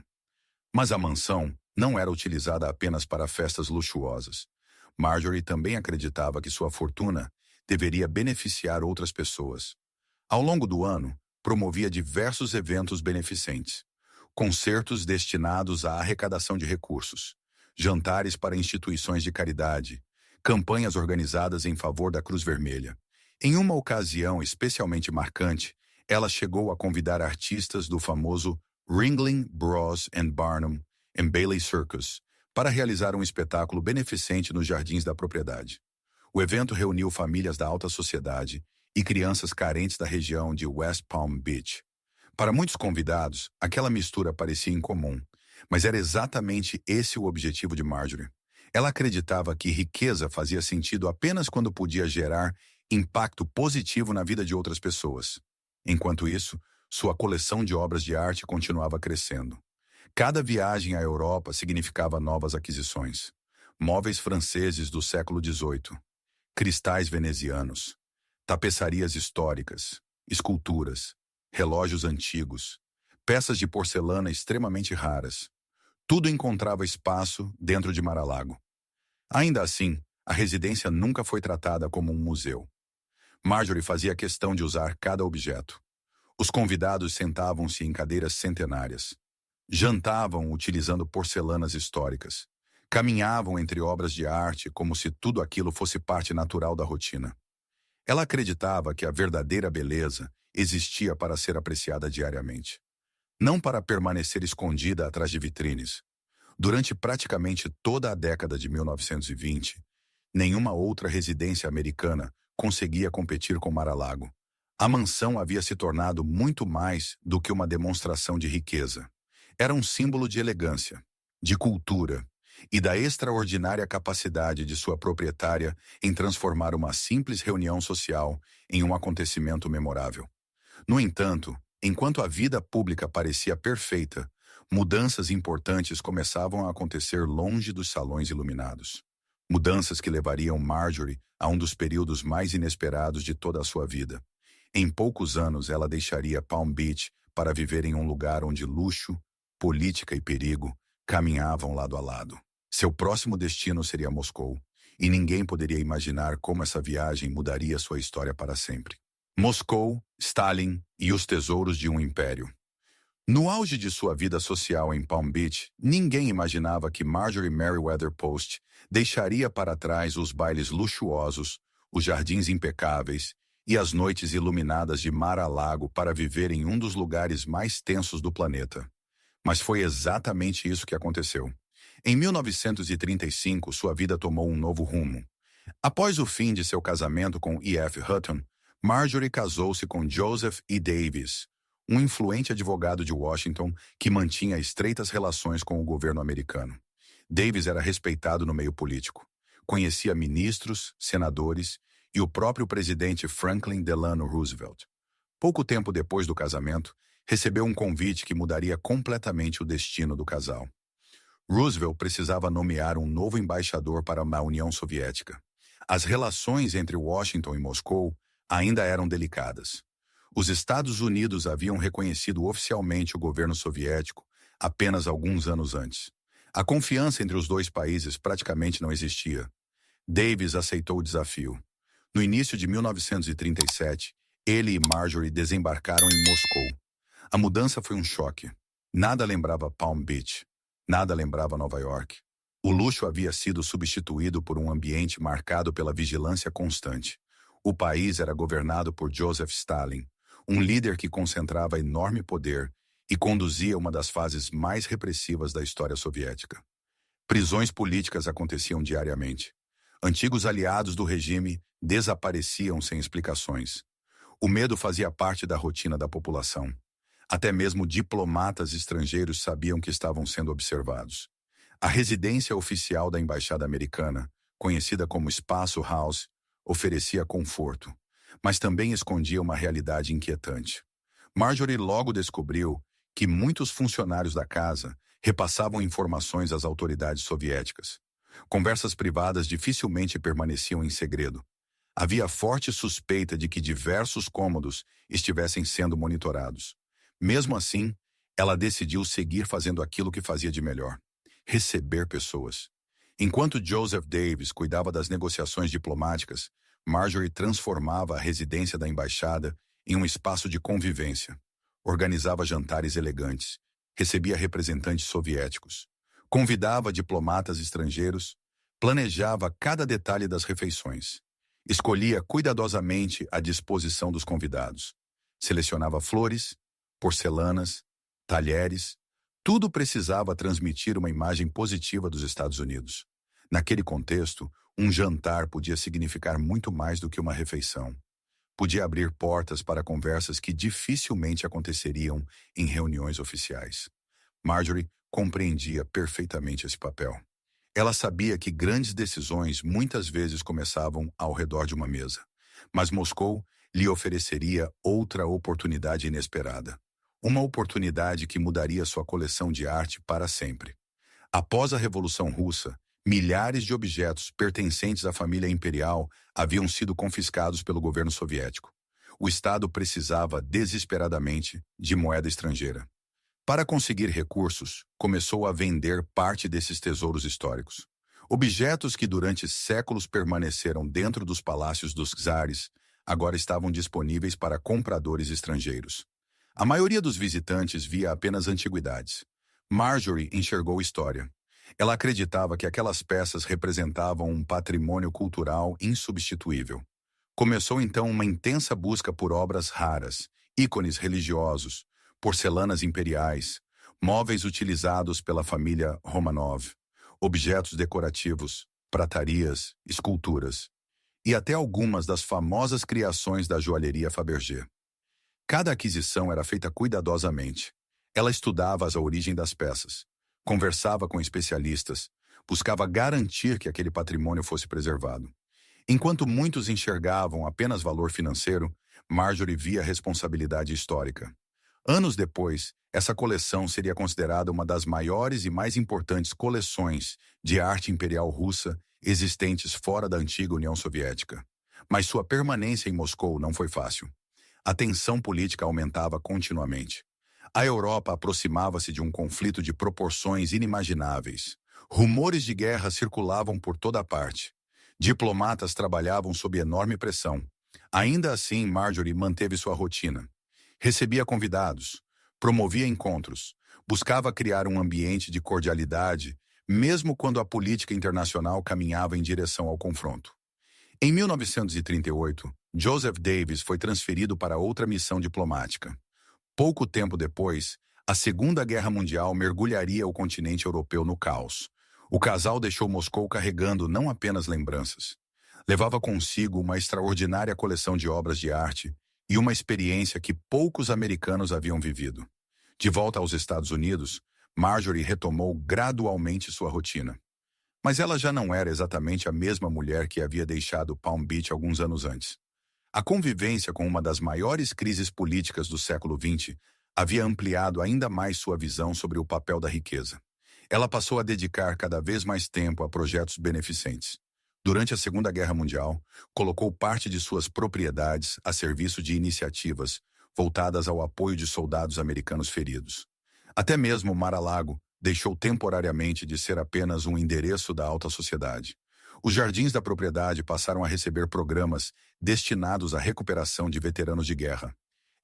Mas a mansão não era utilizada apenas para festas luxuosas. Marjorie também acreditava que sua fortuna deveria beneficiar outras pessoas. Ao longo do ano, promovia diversos eventos beneficentes, concertos destinados à arrecadação de recursos, jantares para instituições de caridade, campanhas organizadas em favor da Cruz Vermelha. Em uma ocasião especialmente marcante, ela chegou a convidar artistas do famoso Ringling Bros and Barnum and Bailey Circus para realizar um espetáculo beneficente nos jardins da propriedade. O evento reuniu famílias da alta sociedade e crianças carentes da região de West Palm Beach. Para muitos convidados, aquela mistura parecia incomum, mas era exatamente esse o objetivo de Marjorie. Ela acreditava que riqueza fazia sentido apenas quando podia gerar impacto positivo na vida de outras pessoas. Enquanto isso, sua coleção de obras de arte continuava crescendo. Cada viagem à Europa significava novas aquisições. Móveis franceses do século XVIII, cristais venezianos, tapeçarias históricas, esculturas, relógios antigos, peças de porcelana extremamente raras. Tudo encontrava espaço dentro de Mar-a-Lago. Ainda assim, a residência nunca foi tratada como um museu. Marjorie fazia questão de usar cada objeto. Os convidados sentavam-se em cadeiras centenárias. Jantavam utilizando porcelanas históricas. Caminhavam entre obras de arte como se tudo aquilo fosse parte natural da rotina. Ela acreditava que a verdadeira beleza existia para ser apreciada diariamente, não para permanecer escondida atrás de vitrines. Durante praticamente toda a década de 1920, nenhuma outra residência americana conseguia competir com Mar-a-Lago. A mansão havia se tornado muito mais do que uma demonstração de riqueza. Era um símbolo de elegância, de cultura e da extraordinária capacidade de sua proprietária em transformar uma simples reunião social em um acontecimento memorável. No entanto, enquanto a vida pública parecia perfeita, mudanças importantes começavam a acontecer longe dos salões iluminados. Mudanças que levariam Marjorie a um dos períodos mais inesperados de toda a sua vida. Em poucos anos, ela deixaria Palm Beach para viver em um lugar onde luxo, política e perigo caminhavam lado a lado. Seu próximo destino seria Moscou, e ninguém poderia imaginar como essa viagem mudaria sua história para sempre. Moscou, Stalin e os tesouros de um império. No auge de sua vida social em Palm Beach, ninguém imaginava que Marjorie Merriweather Post deixaria para trás os bailes luxuosos, os jardins impecáveis e as noites iluminadas de Mar-a-Lago para viver em um dos lugares mais tensos do planeta. Mas foi exatamente isso que aconteceu. Em 1935, sua vida tomou um novo rumo. Após o fim de seu casamento com E.F. Hutton, Marjorie casou-se com Joseph E. Davis, um influente advogado de Washington que mantinha estreitas relações com o governo americano. Davis era respeitado no meio político. Conhecia ministros, senadores e o próprio presidente Franklin Delano Roosevelt. Pouco tempo depois do casamento, recebeu um convite que mudaria completamente o destino do casal. Roosevelt precisava nomear um novo embaixador para a União Soviética. As relações entre Washington e Moscou ainda eram delicadas. Os Estados Unidos haviam reconhecido oficialmente o governo soviético apenas alguns anos antes. A confiança entre os dois países praticamente não existia. Davis aceitou o desafio. No início de 1937, ele e Marjorie desembarcaram em Moscou. A mudança foi um choque. Nada lembrava Palm Beach. Nada lembrava Nova York. O luxo havia sido substituído por um ambiente marcado pela vigilância constante. O país era governado por Joseph Stalin, um líder que concentrava enorme poder e conduzia uma das fases mais repressivas da história soviética. Prisões políticas aconteciam diariamente. Antigos aliados do regime desapareciam sem explicações. O medo fazia parte da rotina da população. Até mesmo diplomatas estrangeiros sabiam que estavam sendo observados. A residência oficial da Embaixada Americana, conhecida como Espaço House, oferecia conforto, mas também escondia uma realidade inquietante. Marjorie logo descobriu que muitos funcionários da casa repassavam informações às autoridades soviéticas. Conversas privadas dificilmente permaneciam em segredo. Havia forte suspeita de que diversos cômodos estivessem sendo monitorados. Mesmo assim, ela decidiu seguir fazendo aquilo que fazia de melhor: receber pessoas. Enquanto Joseph Davis cuidava das negociações diplomáticas, Marjorie transformava a residência da embaixada em um espaço de convivência. Organizava jantares elegantes, recebia representantes soviéticos, convidava diplomatas estrangeiros, planejava cada detalhe das refeições, escolhia cuidadosamente a disposição dos convidados, selecionava flores, porcelanas, talheres, tudo precisava transmitir uma imagem positiva dos Estados Unidos. Naquele contexto, um jantar podia significar muito mais do que uma refeição. Podia abrir portas para conversas que dificilmente aconteceriam em reuniões oficiais. Marjorie compreendia perfeitamente esse papel. Ela sabia que grandes decisões muitas vezes começavam ao redor de uma mesa, mas Moscou lhe ofereceria outra oportunidade inesperada. Uma oportunidade que mudaria sua coleção de arte para sempre. Após a Revolução Russa, milhares de objetos pertencentes à família imperial haviam sido confiscados pelo governo soviético. O Estado precisava desesperadamente de moeda estrangeira. Para conseguir recursos, começou a vender parte desses tesouros históricos. Objetos que durante séculos permaneceram dentro dos palácios dos czares, agora estavam disponíveis para compradores estrangeiros. A maioria dos visitantes via apenas antiguidades. Marjorie enxergou história. Ela acreditava que aquelas peças representavam um patrimônio cultural insubstituível. Começou então uma intensa busca por obras raras, ícones religiosos, porcelanas imperiais, móveis utilizados pela família Romanov, objetos decorativos, pratarias, esculturas, e até algumas das famosas criações da joalheria Fabergé. Cada aquisição era feita cuidadosamente. Ela estudava a origem das peças, conversava com especialistas, buscava garantir que aquele patrimônio fosse preservado. Enquanto muitos enxergavam apenas valor financeiro, Marjorie via responsabilidade histórica. Anos depois, essa coleção seria considerada uma das maiores e mais importantes coleções de arte imperial russa existentes fora da antiga União Soviética. Mas sua permanência em Moscou não foi fácil. A tensão política aumentava continuamente. A Europa aproximava-se de um conflito de proporções inimagináveis. Rumores de guerra circulavam por toda parte. Diplomatas trabalhavam sob enorme pressão. Ainda assim, Marjorie manteve sua rotina. Recebia convidados, promovia encontros, buscava criar um ambiente de cordialidade, mesmo quando a política internacional caminhava em direção ao confronto. Em 1938, Joseph Davis foi transferido para outra missão diplomática. Pouco tempo depois, a Segunda Guerra Mundial mergulharia o continente europeu no caos. O casal deixou Moscou carregando não apenas lembranças. Levava consigo uma extraordinária coleção de obras de arte e uma experiência que poucos americanos haviam vivido. De volta aos Estados Unidos, Marjorie retomou gradualmente sua rotina. Mas ela já não era exatamente a mesma mulher que havia deixado Palm Beach alguns anos antes. A convivência com uma das maiores crises políticas do século XX havia ampliado ainda mais sua visão sobre o papel da riqueza. Ela passou a dedicar cada vez mais tempo a projetos beneficentes. Durante a Segunda Guerra Mundial, colocou parte de suas propriedades a serviço de iniciativas voltadas ao apoio de soldados americanos feridos. Até mesmo Mar-a-Lago deixou temporariamente de ser apenas um endereço da alta sociedade. Os jardins da propriedade passaram a receber programas destinados à recuperação de veteranos de guerra.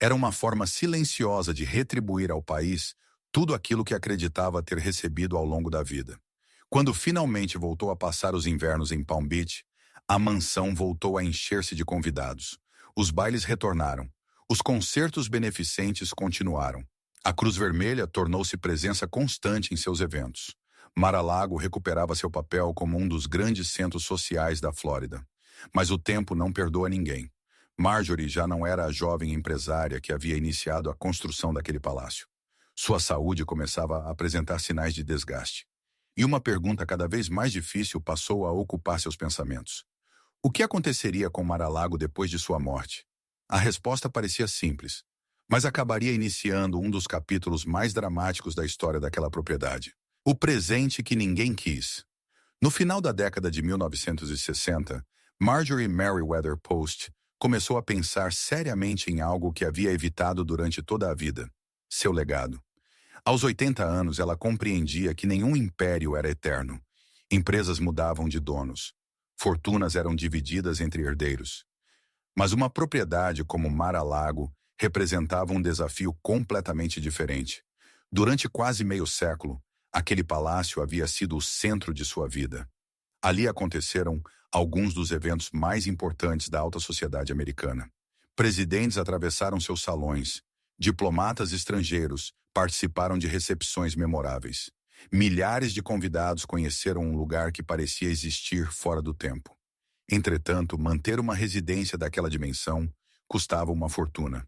Era uma forma silenciosa de retribuir ao país tudo aquilo que acreditava ter recebido ao longo da vida. Quando finalmente voltou a passar os invernos em Palm Beach, a mansão voltou a encher-se de convidados. Os bailes retornaram. Os concertos beneficentes continuaram. A Cruz Vermelha tornou-se presença constante em seus eventos. Mar-a-Lago recuperava seu papel como um dos grandes centros sociais da Flórida. Mas o tempo não perdoa ninguém. Marjorie já não era a jovem empresária que havia iniciado a construção daquele palácio. Sua saúde começava a apresentar sinais de desgaste. E uma pergunta cada vez mais difícil passou a ocupar seus pensamentos. O que aconteceria com Mar-a-Lago depois de sua morte? A resposta parecia simples, mas acabaria iniciando um dos capítulos mais dramáticos da história daquela propriedade. O presente que ninguém quis. No final da década de 1960, Marjorie Merriweather Post começou a pensar seriamente em algo que havia evitado durante toda a vida: seu legado. Aos 80 anos, ela compreendia que nenhum império era eterno. Empresas mudavam de donos. Fortunas eram divididas entre herdeiros. Mas uma propriedade como Mar-a-Lago representava um desafio completamente diferente. Durante quase meio século, aquele palácio havia sido o centro de sua vida. Ali aconteceram alguns dos eventos mais importantes da alta sociedade americana. Presidentes atravessaram seus salões, diplomatas estrangeiros participaram de recepções memoráveis. Milhares de convidados conheceram um lugar que parecia existir fora do tempo. Entretanto, manter uma residência daquela dimensão custava uma fortuna.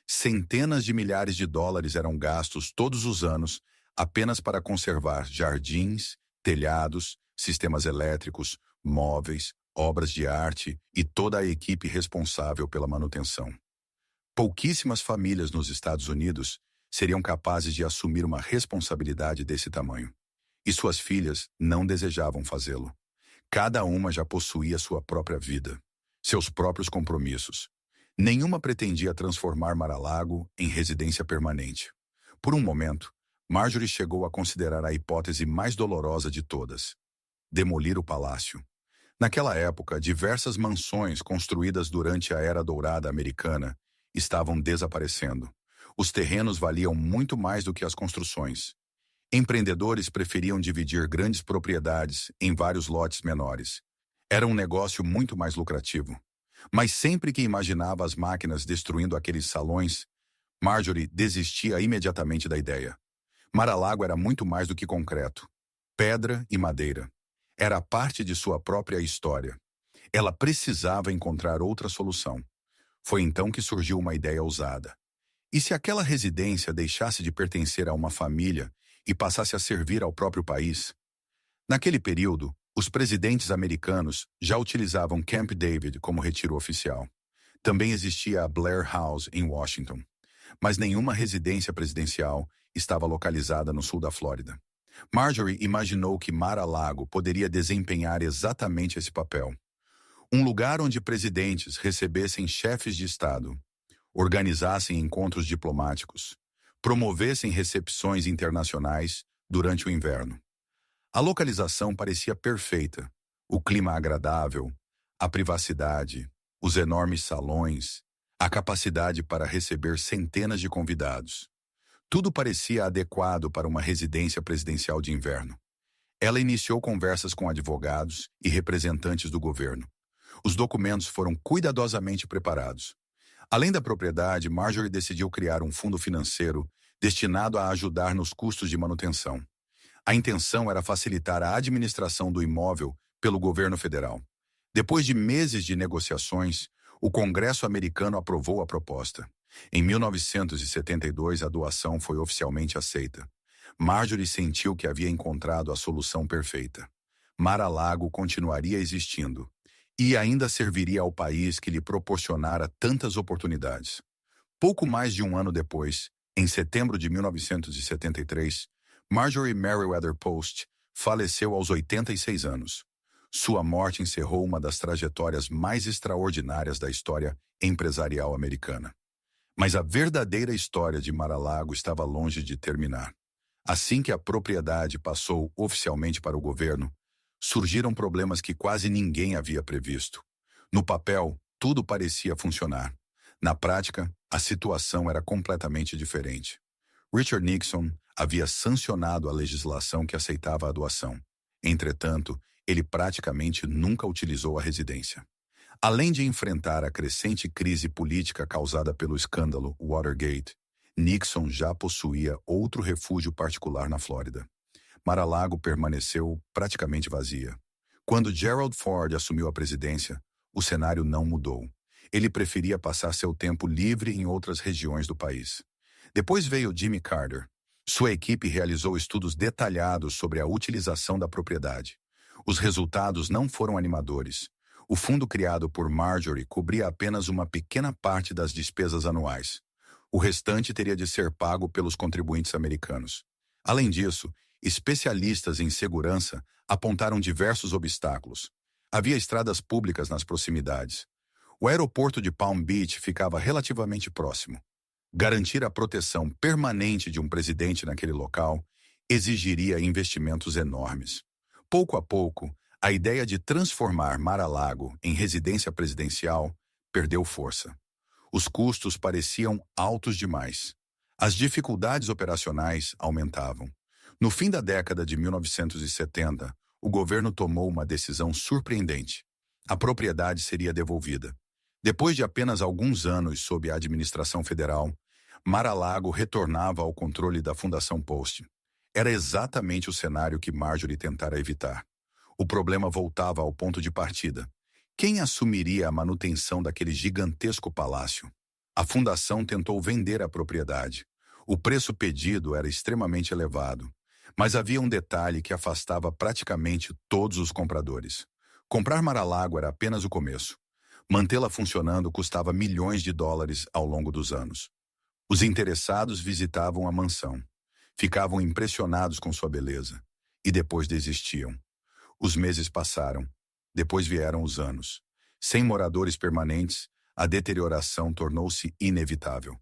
Centenas de milhares de dólares eram gastos todos os anos apenas para conservar jardins, telhados, sistemas elétricos, móveis, obras de arte e toda a equipe responsável pela manutenção. Pouquíssimas famílias nos Estados Unidos seriam capazes de assumir uma responsabilidade desse tamanho. E suas filhas não desejavam fazê-lo. Cada uma já possuía sua própria vida, seus próprios compromissos. Nenhuma pretendia transformar Mar-a-Lago em residência permanente. Por um momento, Marjorie chegou a considerar a hipótese mais dolorosa de todas: demolir o palácio. Naquela época, diversas mansões construídas durante a Era Dourada americana estavam desaparecendo. Os terrenos valiam muito mais do que as construções. Empreendedores preferiam dividir grandes propriedades em vários lotes menores. Era um negócio muito mais lucrativo. Mas sempre que imaginava as máquinas destruindo aqueles salões, Marjorie desistia imediatamente da ideia. Mar-a-Lago era muito mais do que concreto, pedra e madeira. Era parte de sua própria história. Ela precisava encontrar outra solução. Foi então que surgiu uma ideia ousada. E se aquela residência deixasse de pertencer a uma família e passasse a servir ao próprio país? Naquele período, os presidentes americanos já utilizavam Camp David como retiro oficial. Também existia a Blair House em Washington. Mas nenhuma residência presidencial estava localizada no sul da Flórida. Marjorie imaginou que Mar-a-Lago poderia desempenhar exatamente esse papel. Um lugar onde presidentes recebessem chefes de Estado, organizassem encontros diplomáticos, promovessem recepções internacionais durante o inverno. A localização parecia perfeita. O clima agradável, a privacidade, os enormes salões, a capacidade para receber centenas de convidados. Tudo parecia adequado para uma residência presidencial de inverno. Ela iniciou conversas com advogados e representantes do governo. Os documentos foram cuidadosamente preparados. Além da propriedade, Marjorie decidiu criar um fundo financeiro destinado a ajudar nos custos de manutenção. A intenção era facilitar a administração do imóvel pelo governo federal. Depois de meses de negociações, o Congresso americano aprovou a proposta. Em 1972, a doação foi oficialmente aceita. Marjorie sentiu que havia encontrado a solução perfeita. Mar-a-Lago continuaria existindo e ainda serviria ao país que lhe proporcionara tantas oportunidades. Pouco mais de um ano depois, em setembro de 1973, Marjorie Merriweather Post faleceu aos 86 anos. Sua morte encerrou uma das trajetórias mais extraordinárias da história empresarial americana. Mas a verdadeira história de Mar-a-Lago estava longe de terminar. Assim que a propriedade passou oficialmente para o governo, surgiram problemas que quase ninguém havia previsto. No papel, tudo parecia funcionar. Na prática, a situação era completamente diferente. Richard Nixon havia sancionado a legislação que aceitava a doação. Entretanto, ele praticamente nunca utilizou a residência. Além de enfrentar a crescente crise política causada pelo escândalo Watergate, Nixon já possuía outro refúgio particular na Flórida. Mar-a-Lago permaneceu praticamente vazia. Quando Gerald Ford assumiu a presidência, o cenário não mudou. Ele preferia passar seu tempo livre em outras regiões do país. Depois veio Jimmy Carter. Sua equipe realizou estudos detalhados sobre a utilização da propriedade. Os resultados não foram animadores. O fundo criado por Marjorie cobria apenas uma pequena parte das despesas anuais. O restante teria de ser pago pelos contribuintes americanos. Além disso, especialistas em segurança apontaram diversos obstáculos. Havia estradas públicas nas proximidades. O aeroporto de Palm Beach ficava relativamente próximo. Garantir a proteção permanente de um presidente naquele local exigiria investimentos enormes. Pouco a pouco, a ideia de transformar Mar-a-Lago em residência presidencial perdeu força. Os custos pareciam altos demais. As dificuldades operacionais aumentavam. No fim da década de 1970, o governo tomou uma decisão surpreendente. A propriedade seria devolvida. Depois de apenas alguns anos sob a administração federal, Mar-a-Lago retornava ao controle da Fundação Post. Era exatamente o cenário que Marjorie tentara evitar. O problema voltava ao ponto de partida. Quem assumiria a manutenção daquele gigantesco palácio? A fundação tentou vender a propriedade. O preço pedido era extremamente elevado, mas havia um detalhe que afastava praticamente todos os compradores. Comprar Mar-a-Lago era apenas o começo. Mantê-la funcionando custava milhões de dólares ao longo dos anos. Os interessados visitavam a mansão. Ficavam impressionados com sua beleza. E depois desistiam. Os meses passaram. Depois vieram os anos. Sem moradores permanentes, a deterioração tornou-se inevitável.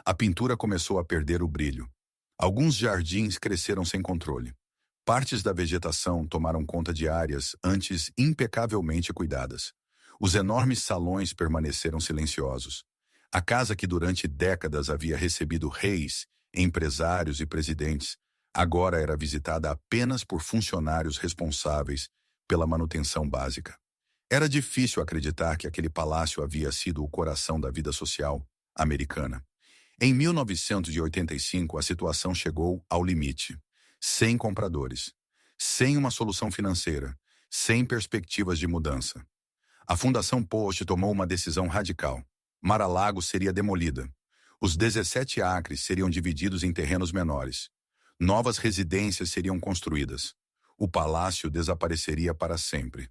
A pintura começou a perder o brilho. Alguns jardins cresceram sem controle. Partes da vegetação tomaram conta de áreas antes impecavelmente cuidadas. Os enormes salões permaneceram silenciosos. A casa que durante décadas havia recebido reis, empresários e presidentes, agora era visitada apenas por funcionários responsáveis pela manutenção básica. Era difícil acreditar que aquele palácio havia sido o coração da vida social americana. Em 1985, a situação chegou ao limite. Sem compradores, sem uma solução financeira, sem perspectivas de mudança. A Fundação Post tomou uma decisão radical. Mar-a-Lago seria demolida. Os 17 acres seriam divididos em terrenos menores. Novas residências seriam construídas. O palácio desapareceria para sempre.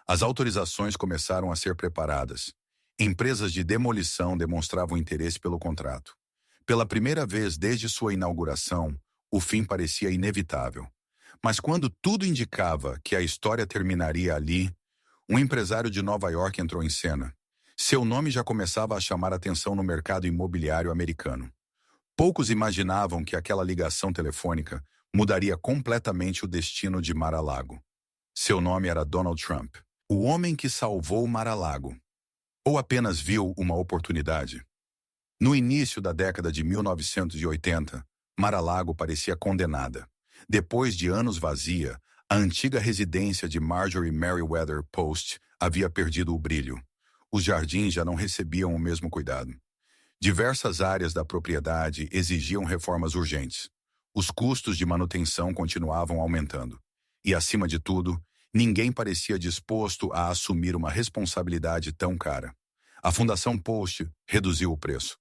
As autorizações começaram a ser preparadas. Empresas de demolição demonstravam interesse pelo contrato. Pela primeira vez desde sua inauguração, o fim parecia inevitável. Mas quando tudo indicava que a história terminaria ali, um empresário de Nova York entrou em cena. Seu nome já começava a chamar atenção no mercado imobiliário americano. Poucos imaginavam que aquela ligação telefônica mudaria completamente o destino de Mar-a-Lago. Seu nome era Donald Trump, o homem que salvou Mar-a-Lago. Ou apenas viu uma oportunidade? No início da década de 1980, Mar-a-Lago parecia condenada. Depois de anos vazia, a antiga residência de Marjorie Merriweather Post havia perdido o brilho. Os jardins já não recebiam o mesmo cuidado. Diversas áreas da propriedade exigiam reformas urgentes. Os custos de manutenção continuavam aumentando. E, acima de tudo, ninguém parecia disposto a assumir uma responsabilidade tão cara. A Fundação Post reduziu o preço.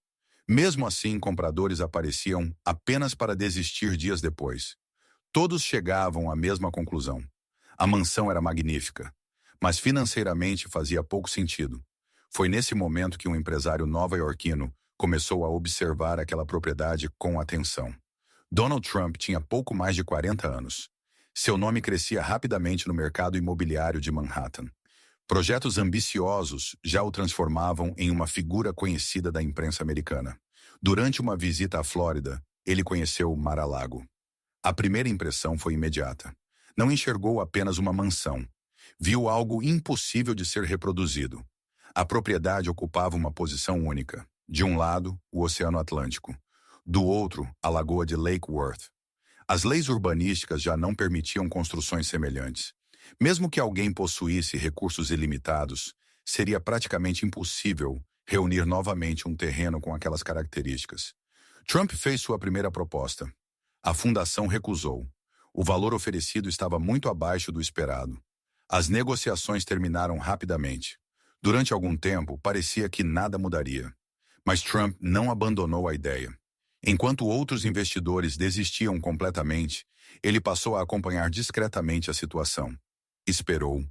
Mesmo assim, compradores apareciam apenas para desistir dias depois. Todos chegavam à mesma conclusão. A mansão era magnífica, mas financeiramente fazia pouco sentido. Foi nesse momento que um empresário nova-iorquino começou a observar aquela propriedade com atenção. Donald Trump tinha pouco mais de 40 anos. Seu nome crescia rapidamente no mercado imobiliário de Manhattan. Projetos ambiciosos já o transformavam em uma figura conhecida da imprensa americana. Durante uma visita à Flórida, ele conheceu Mar-a-Lago. A primeira impressão foi imediata. Não enxergou apenas uma mansão. Viu algo impossível de ser reproduzido. A propriedade ocupava uma posição única. De um lado, o Oceano Atlântico. Do outro, a Lagoa de Lake Worth. As leis urbanísticas já não permitiam construções semelhantes. Mesmo que alguém possuísse recursos ilimitados, seria praticamente impossível reunir novamente um terreno com aquelas características. Trump fez sua primeira proposta. A fundação recusou. O valor oferecido estava muito abaixo do esperado. As negociações terminaram rapidamente. Durante algum tempo, parecia que nada mudaria. Mas Trump não abandonou a ideia. Enquanto outros investidores desistiam completamente, ele passou a acompanhar discretamente a situação. Esperou,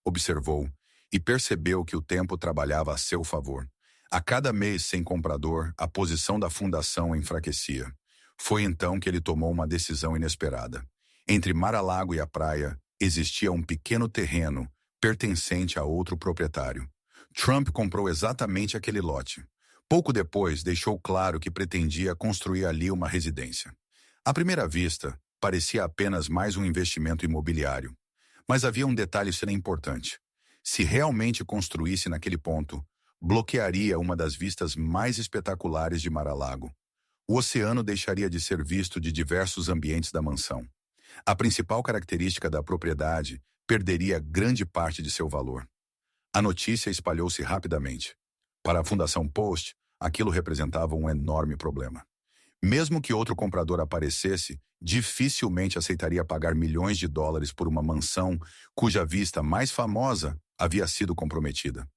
observou e percebeu que o tempo trabalhava a seu favor. A cada mês sem comprador, a posição da fundação enfraquecia. Foi então que ele tomou uma decisão inesperada. Entre Mar-a-Lago e a praia, existia um pequeno terreno pertencente a outro proprietário. Trump comprou exatamente aquele lote. Pouco depois, deixou claro que pretendia construir ali uma residência. À primeira vista, parecia apenas mais um investimento imobiliário. Mas havia um detalhe importante. Se realmente construísse naquele ponto, bloquearia uma das vistas mais espetaculares de Mar-a-Lago. O oceano deixaria de ser visto de diversos ambientes da mansão. A principal característica da propriedade perderia grande parte de seu valor. A notícia espalhou-se rapidamente. Para a Fundação Post, aquilo representava um enorme problema. Mesmo que outro comprador aparecesse, dificilmente aceitaria pagar milhões de dólares por uma mansão cuja vista mais famosa havia sido comprometida.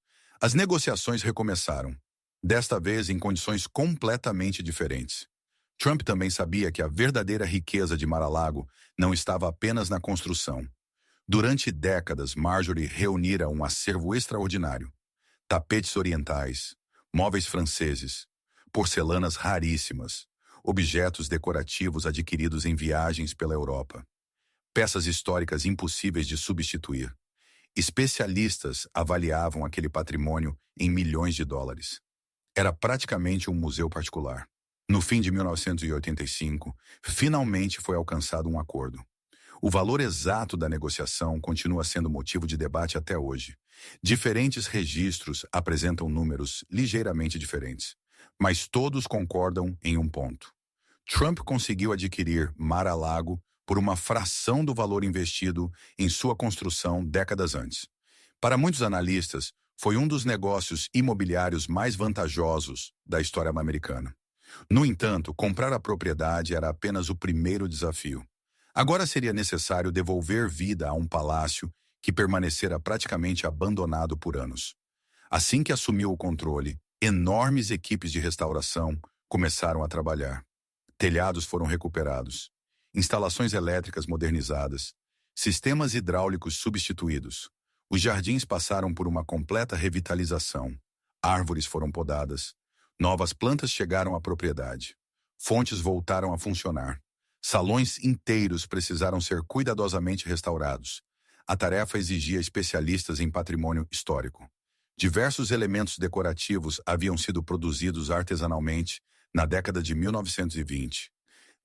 As negociações recomeçaram, desta vez em condições completamente diferentes. Trump também sabia que a verdadeira riqueza de Mar-a-Lago não estava apenas na construção. Durante décadas, Marjorie reunira um acervo extraordinário. Tapetes orientais, móveis franceses, porcelanas raríssimas, objetos decorativos adquiridos em viagens pela Europa, peças históricas impossíveis de substituir. Especialistas avaliavam aquele patrimônio em milhões de dólares. Era praticamente um museu particular. No fim de 1985, finalmente foi alcançado um acordo. O valor exato da negociação continua sendo motivo de debate até hoje. Diferentes registros apresentam números ligeiramente diferentes, mas todos concordam em um ponto. Trump conseguiu adquirir Mar-a-Lago por uma fração do valor investido em sua construção décadas antes. Para muitos analistas, foi um dos negócios imobiliários mais vantajosos da história americana. No entanto, comprar a propriedade era apenas o primeiro desafio. Agora seria necessário devolver vida a um palácio que permanecera praticamente abandonado por anos. Assim que assumiu o controle, enormes equipes de restauração começaram a trabalhar. Telhados foram recuperados, instalações elétricas modernizadas, sistemas hidráulicos substituídos. Os jardins passaram por uma completa revitalização. Árvores foram podadas. Novas plantas chegaram à propriedade. Fontes voltaram a funcionar. Salões inteiros precisaram ser cuidadosamente restaurados. A tarefa exigia especialistas em patrimônio histórico. Diversos elementos decorativos haviam sido produzidos artesanalmente na década de 1920.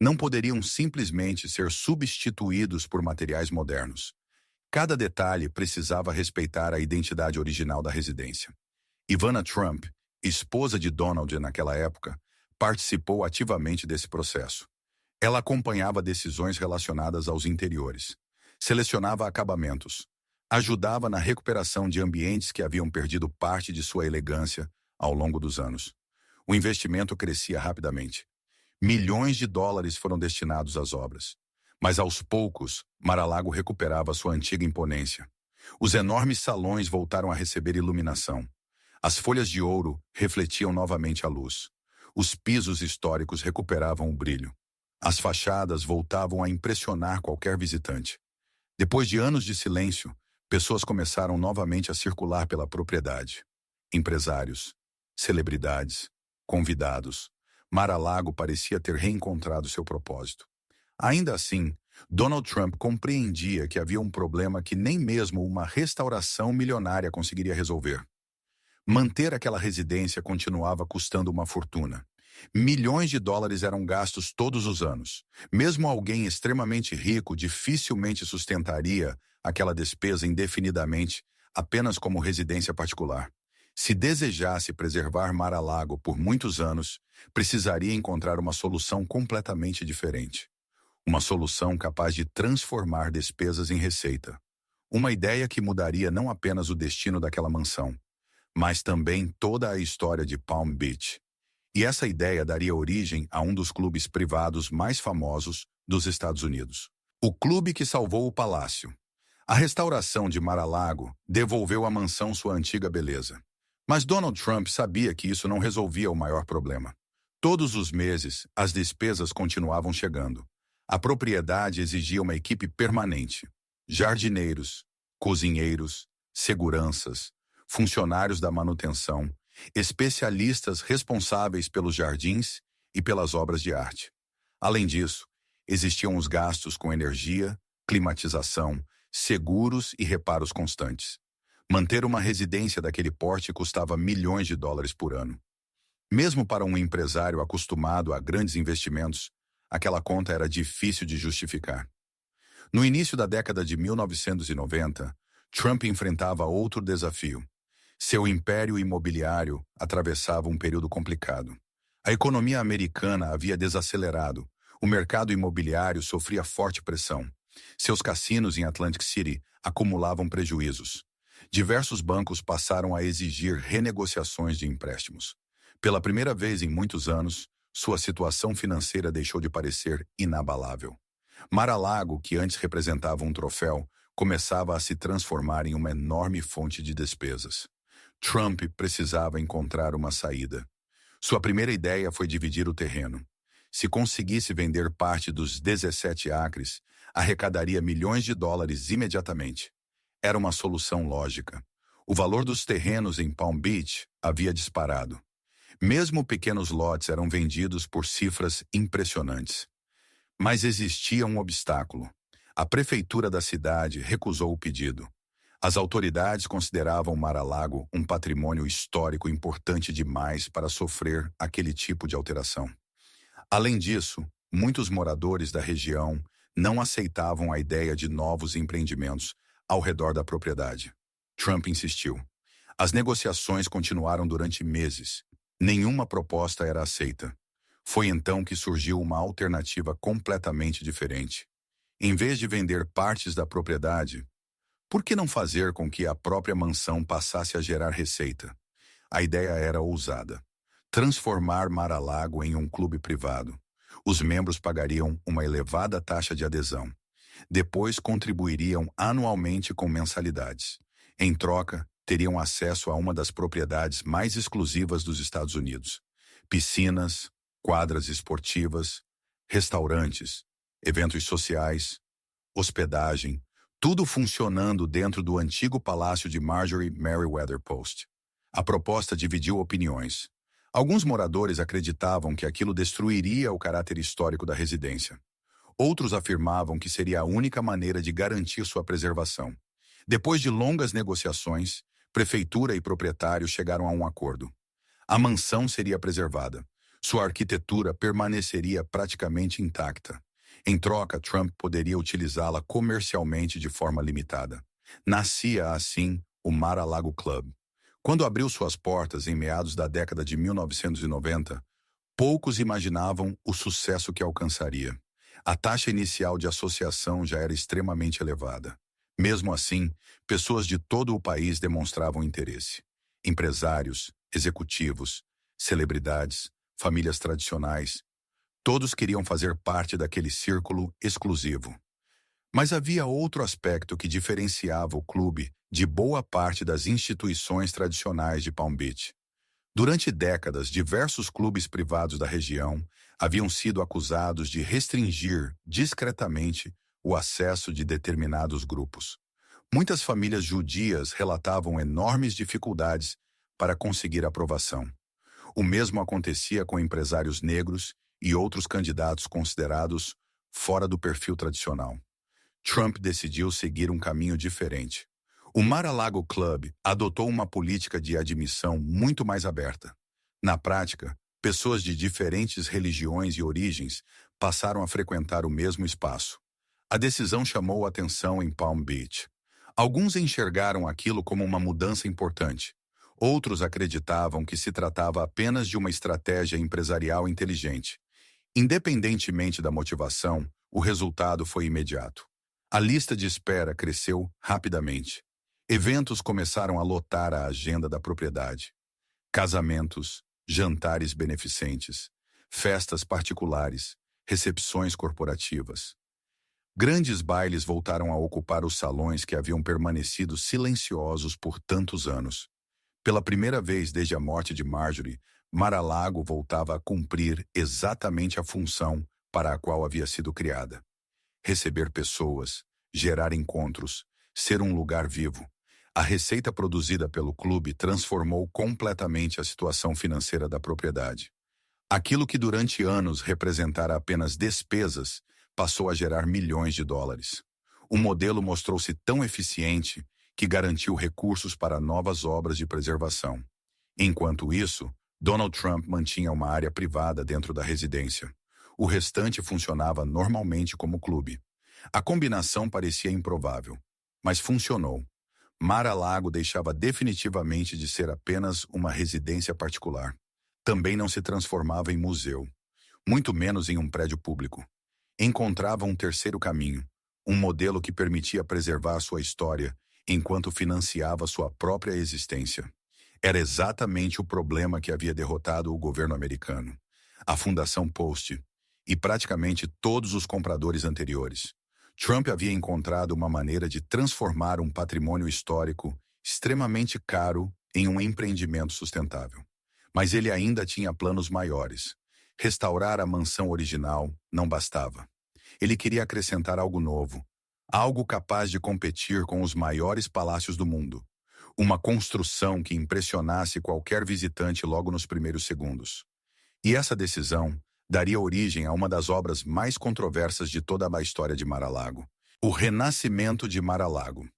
Não poderiam simplesmente ser substituídos por materiais modernos. Cada detalhe precisava respeitar a identidade original da residência. Ivana Trump, esposa de Donald naquela época, participou ativamente desse processo. Ela acompanhava decisões relacionadas aos interiores, selecionava acabamentos, ajudava na recuperação de ambientes que haviam perdido parte de sua elegância ao longo dos anos. O investimento crescia rapidamente. Milhões de dólares foram destinados às obras. Mas aos poucos, Mar-a-Lago recuperava sua antiga imponência. Os enormes salões voltaram a receber iluminação. As folhas de ouro refletiam novamente a luz. Os pisos históricos recuperavam o brilho. As fachadas voltavam a impressionar qualquer visitante. Depois de anos de silêncio, pessoas começaram novamente a circular pela propriedade. Empresários, celebridades, convidados. Mar-a-Lago parecia ter reencontrado seu propósito. Ainda assim, Donald Trump compreendia que havia um problema que nem mesmo uma restauração milionária conseguiria resolver. Manter aquela residência continuava custando uma fortuna. Milhões de dólares eram gastos todos os anos. Mesmo alguém extremamente rico dificilmente sustentaria aquela despesa indefinidamente apenas como residência particular. Se desejasse preservar Mar-a-Lago por muitos anos, precisaria encontrar uma solução completamente diferente. Uma solução capaz de transformar despesas em receita. Uma ideia que mudaria não apenas o destino daquela mansão, mas também toda a história de Palm Beach. E essa ideia daria origem a um dos clubes privados mais famosos dos Estados Unidos. O clube que salvou o palácio. A restauração de Mar-a-Lago devolveu à mansão sua antiga beleza. Mas Donald Trump sabia que isso não resolvia o maior problema. Todos os meses, as despesas continuavam chegando. A propriedade exigia uma equipe permanente. Jardineiros, cozinheiros, seguranças, funcionários da manutenção, especialistas responsáveis pelos jardins e pelas obras de arte. Além disso, existiam os gastos com energia, climatização, seguros e reparos constantes. Manter uma residência daquele porte custava milhões de dólares por ano. Mesmo para um empresário acostumado a grandes investimentos, aquela conta era difícil de justificar. No início da década de 1990, Trump enfrentava outro desafio: Seu império imobiliário atravessava um período complicado. A economia americana havia desacelerado. O mercado imobiliário sofria forte pressão. Seus cassinos em Atlantic City acumulavam prejuízos. Diversos bancos passaram a exigir renegociações de empréstimos. Pela primeira vez em muitos anos, sua situação financeira deixou de parecer inabalável. Mar-a-Lago, que antes representava um troféu, começava a se transformar em uma enorme fonte de despesas. Trump precisava encontrar uma saída. Sua primeira ideia foi dividir o terreno. Se conseguisse vender parte dos 17 acres, arrecadaria milhões de dólares imediatamente. Era uma solução lógica. O valor dos terrenos em Palm Beach havia disparado. Mesmo pequenos lotes eram vendidos por cifras impressionantes. Mas existia um obstáculo. A prefeitura da cidade recusou o pedido. As autoridades consideravam Mar-a-Lago um patrimônio histórico importante demais para sofrer aquele tipo de alteração. Além disso, muitos moradores da região não aceitavam a ideia de novos empreendimentos ao redor da propriedade. Trump insistiu. As negociações continuaram durante meses. Nenhuma proposta era aceita. Foi então que surgiu uma alternativa completamente diferente. Em vez de vender partes da propriedade, por que não fazer com que a própria mansão passasse a gerar receita? A ideia era ousada. Transformar Mar-a-Lago em um clube privado. Os membros pagariam uma elevada taxa de adesão. Depois contribuiriam anualmente com mensalidades. Em troca, teriam acesso a uma das propriedades mais exclusivas dos Estados Unidos. Piscinas, quadras esportivas, restaurantes, eventos sociais, hospedagem, tudo funcionando dentro do antigo palácio de Marjorie Merriweather Post. A proposta dividiu opiniões. Alguns moradores acreditavam que aquilo destruiria o caráter histórico da residência. Outros afirmavam que seria a única maneira de garantir sua preservação. Depois de longas negociações, prefeitura e proprietários chegaram a um acordo. A mansão seria preservada. Sua arquitetura permaneceria praticamente intacta. Em troca, Trump poderia utilizá-la comercialmente de forma limitada. Nascia, assim, o Mar-a-Lago Club. Quando abriu suas portas em meados da década de 1990, poucos imaginavam o sucesso que alcançaria. A taxa inicial de associação já era extremamente elevada. Mesmo assim, pessoas de todo o país demonstravam interesse. Empresários, executivos, celebridades, famílias tradicionais, todos queriam fazer parte daquele círculo exclusivo. Mas havia outro aspecto que diferenciava o clube de boa parte das instituições tradicionais de Palm Beach. Durante décadas, diversos clubes privados da região haviam sido acusados de restringir discretamente o acesso de determinados grupos. Muitas famílias judias relatavam enormes dificuldades para conseguir aprovação. O mesmo acontecia com empresários negros e outros candidatos considerados fora do perfil tradicional. Trump decidiu seguir um caminho diferente. O Mar-a-Lago Club adotou uma política de admissão muito mais aberta. Na prática, pessoas de diferentes religiões e origens passaram a frequentar o mesmo espaço. A decisão chamou atenção em Palm Beach. Alguns enxergaram aquilo como uma mudança importante. Outros acreditavam que se tratava apenas de uma estratégia empresarial inteligente. Independentemente da motivação, o resultado foi imediato. A lista de espera cresceu rapidamente. Eventos começaram a lotar a agenda da propriedade. Casamentos, jantares beneficentes, festas particulares, recepções corporativas. Grandes bailes voltaram a ocupar os salões que haviam permanecido silenciosos por tantos anos. Pela primeira vez desde a morte de Marjorie, Mar-a-Lago voltava a cumprir exatamente a função para a qual havia sido criada. Receber pessoas, gerar encontros, ser um lugar vivo. A receita produzida pelo clube transformou completamente a situação financeira da propriedade. Aquilo que durante anos representara apenas despesas passou a gerar milhões de dólares. O modelo mostrou-se tão eficiente que garantiu recursos para novas obras de preservação. Enquanto isso, Donald Trump mantinha uma área privada dentro da residência. O restante funcionava normalmente como clube. A combinação parecia improvável, mas funcionou. Mar-a-Lago deixava definitivamente de ser apenas uma residência particular. Também não se transformava em museu, muito menos em um prédio público. Encontrava um terceiro caminho, um modelo que permitia preservar sua história enquanto financiava sua própria existência. Era exatamente o problema que havia derrotado o governo americano, a Fundação Post e praticamente todos os compradores anteriores. Trump havia encontrado uma maneira de transformar um patrimônio histórico extremamente caro em um empreendimento sustentável. Mas ele ainda tinha planos maiores. Restaurar a mansão original não bastava. Ele queria acrescentar algo novo, algo capaz de competir com os maiores palácios do mundo. Uma construção que impressionasse qualquer visitante logo nos primeiros segundos. E essa decisão daria origem a uma das obras mais controversas de toda a história de Mar-a-Lago, o Renascimento de Mar-a-Lago.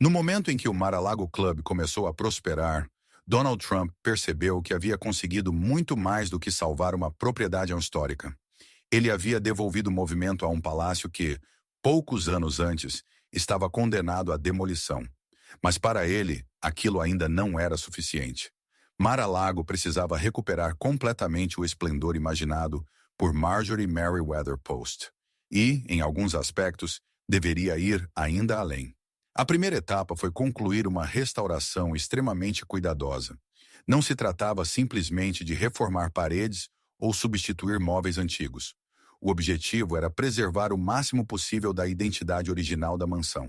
No momento em que o Mar-a-Lago Club começou a prosperar, Donald Trump percebeu que havia conseguido muito mais do que salvar uma propriedade histórica. Ele havia devolvido o movimento a um palácio que, poucos anos antes, estava condenado à demolição. Mas para ele, aquilo ainda não era suficiente. Mar-a-Lago precisava recuperar completamente o esplendor imaginado por Marjorie Merriweather Post e, em alguns aspectos, deveria ir ainda além. A primeira etapa foi concluir uma restauração extremamente cuidadosa. Não se tratava simplesmente de reformar paredes ou substituir móveis antigos. O objetivo era preservar o máximo possível da identidade original da mansão.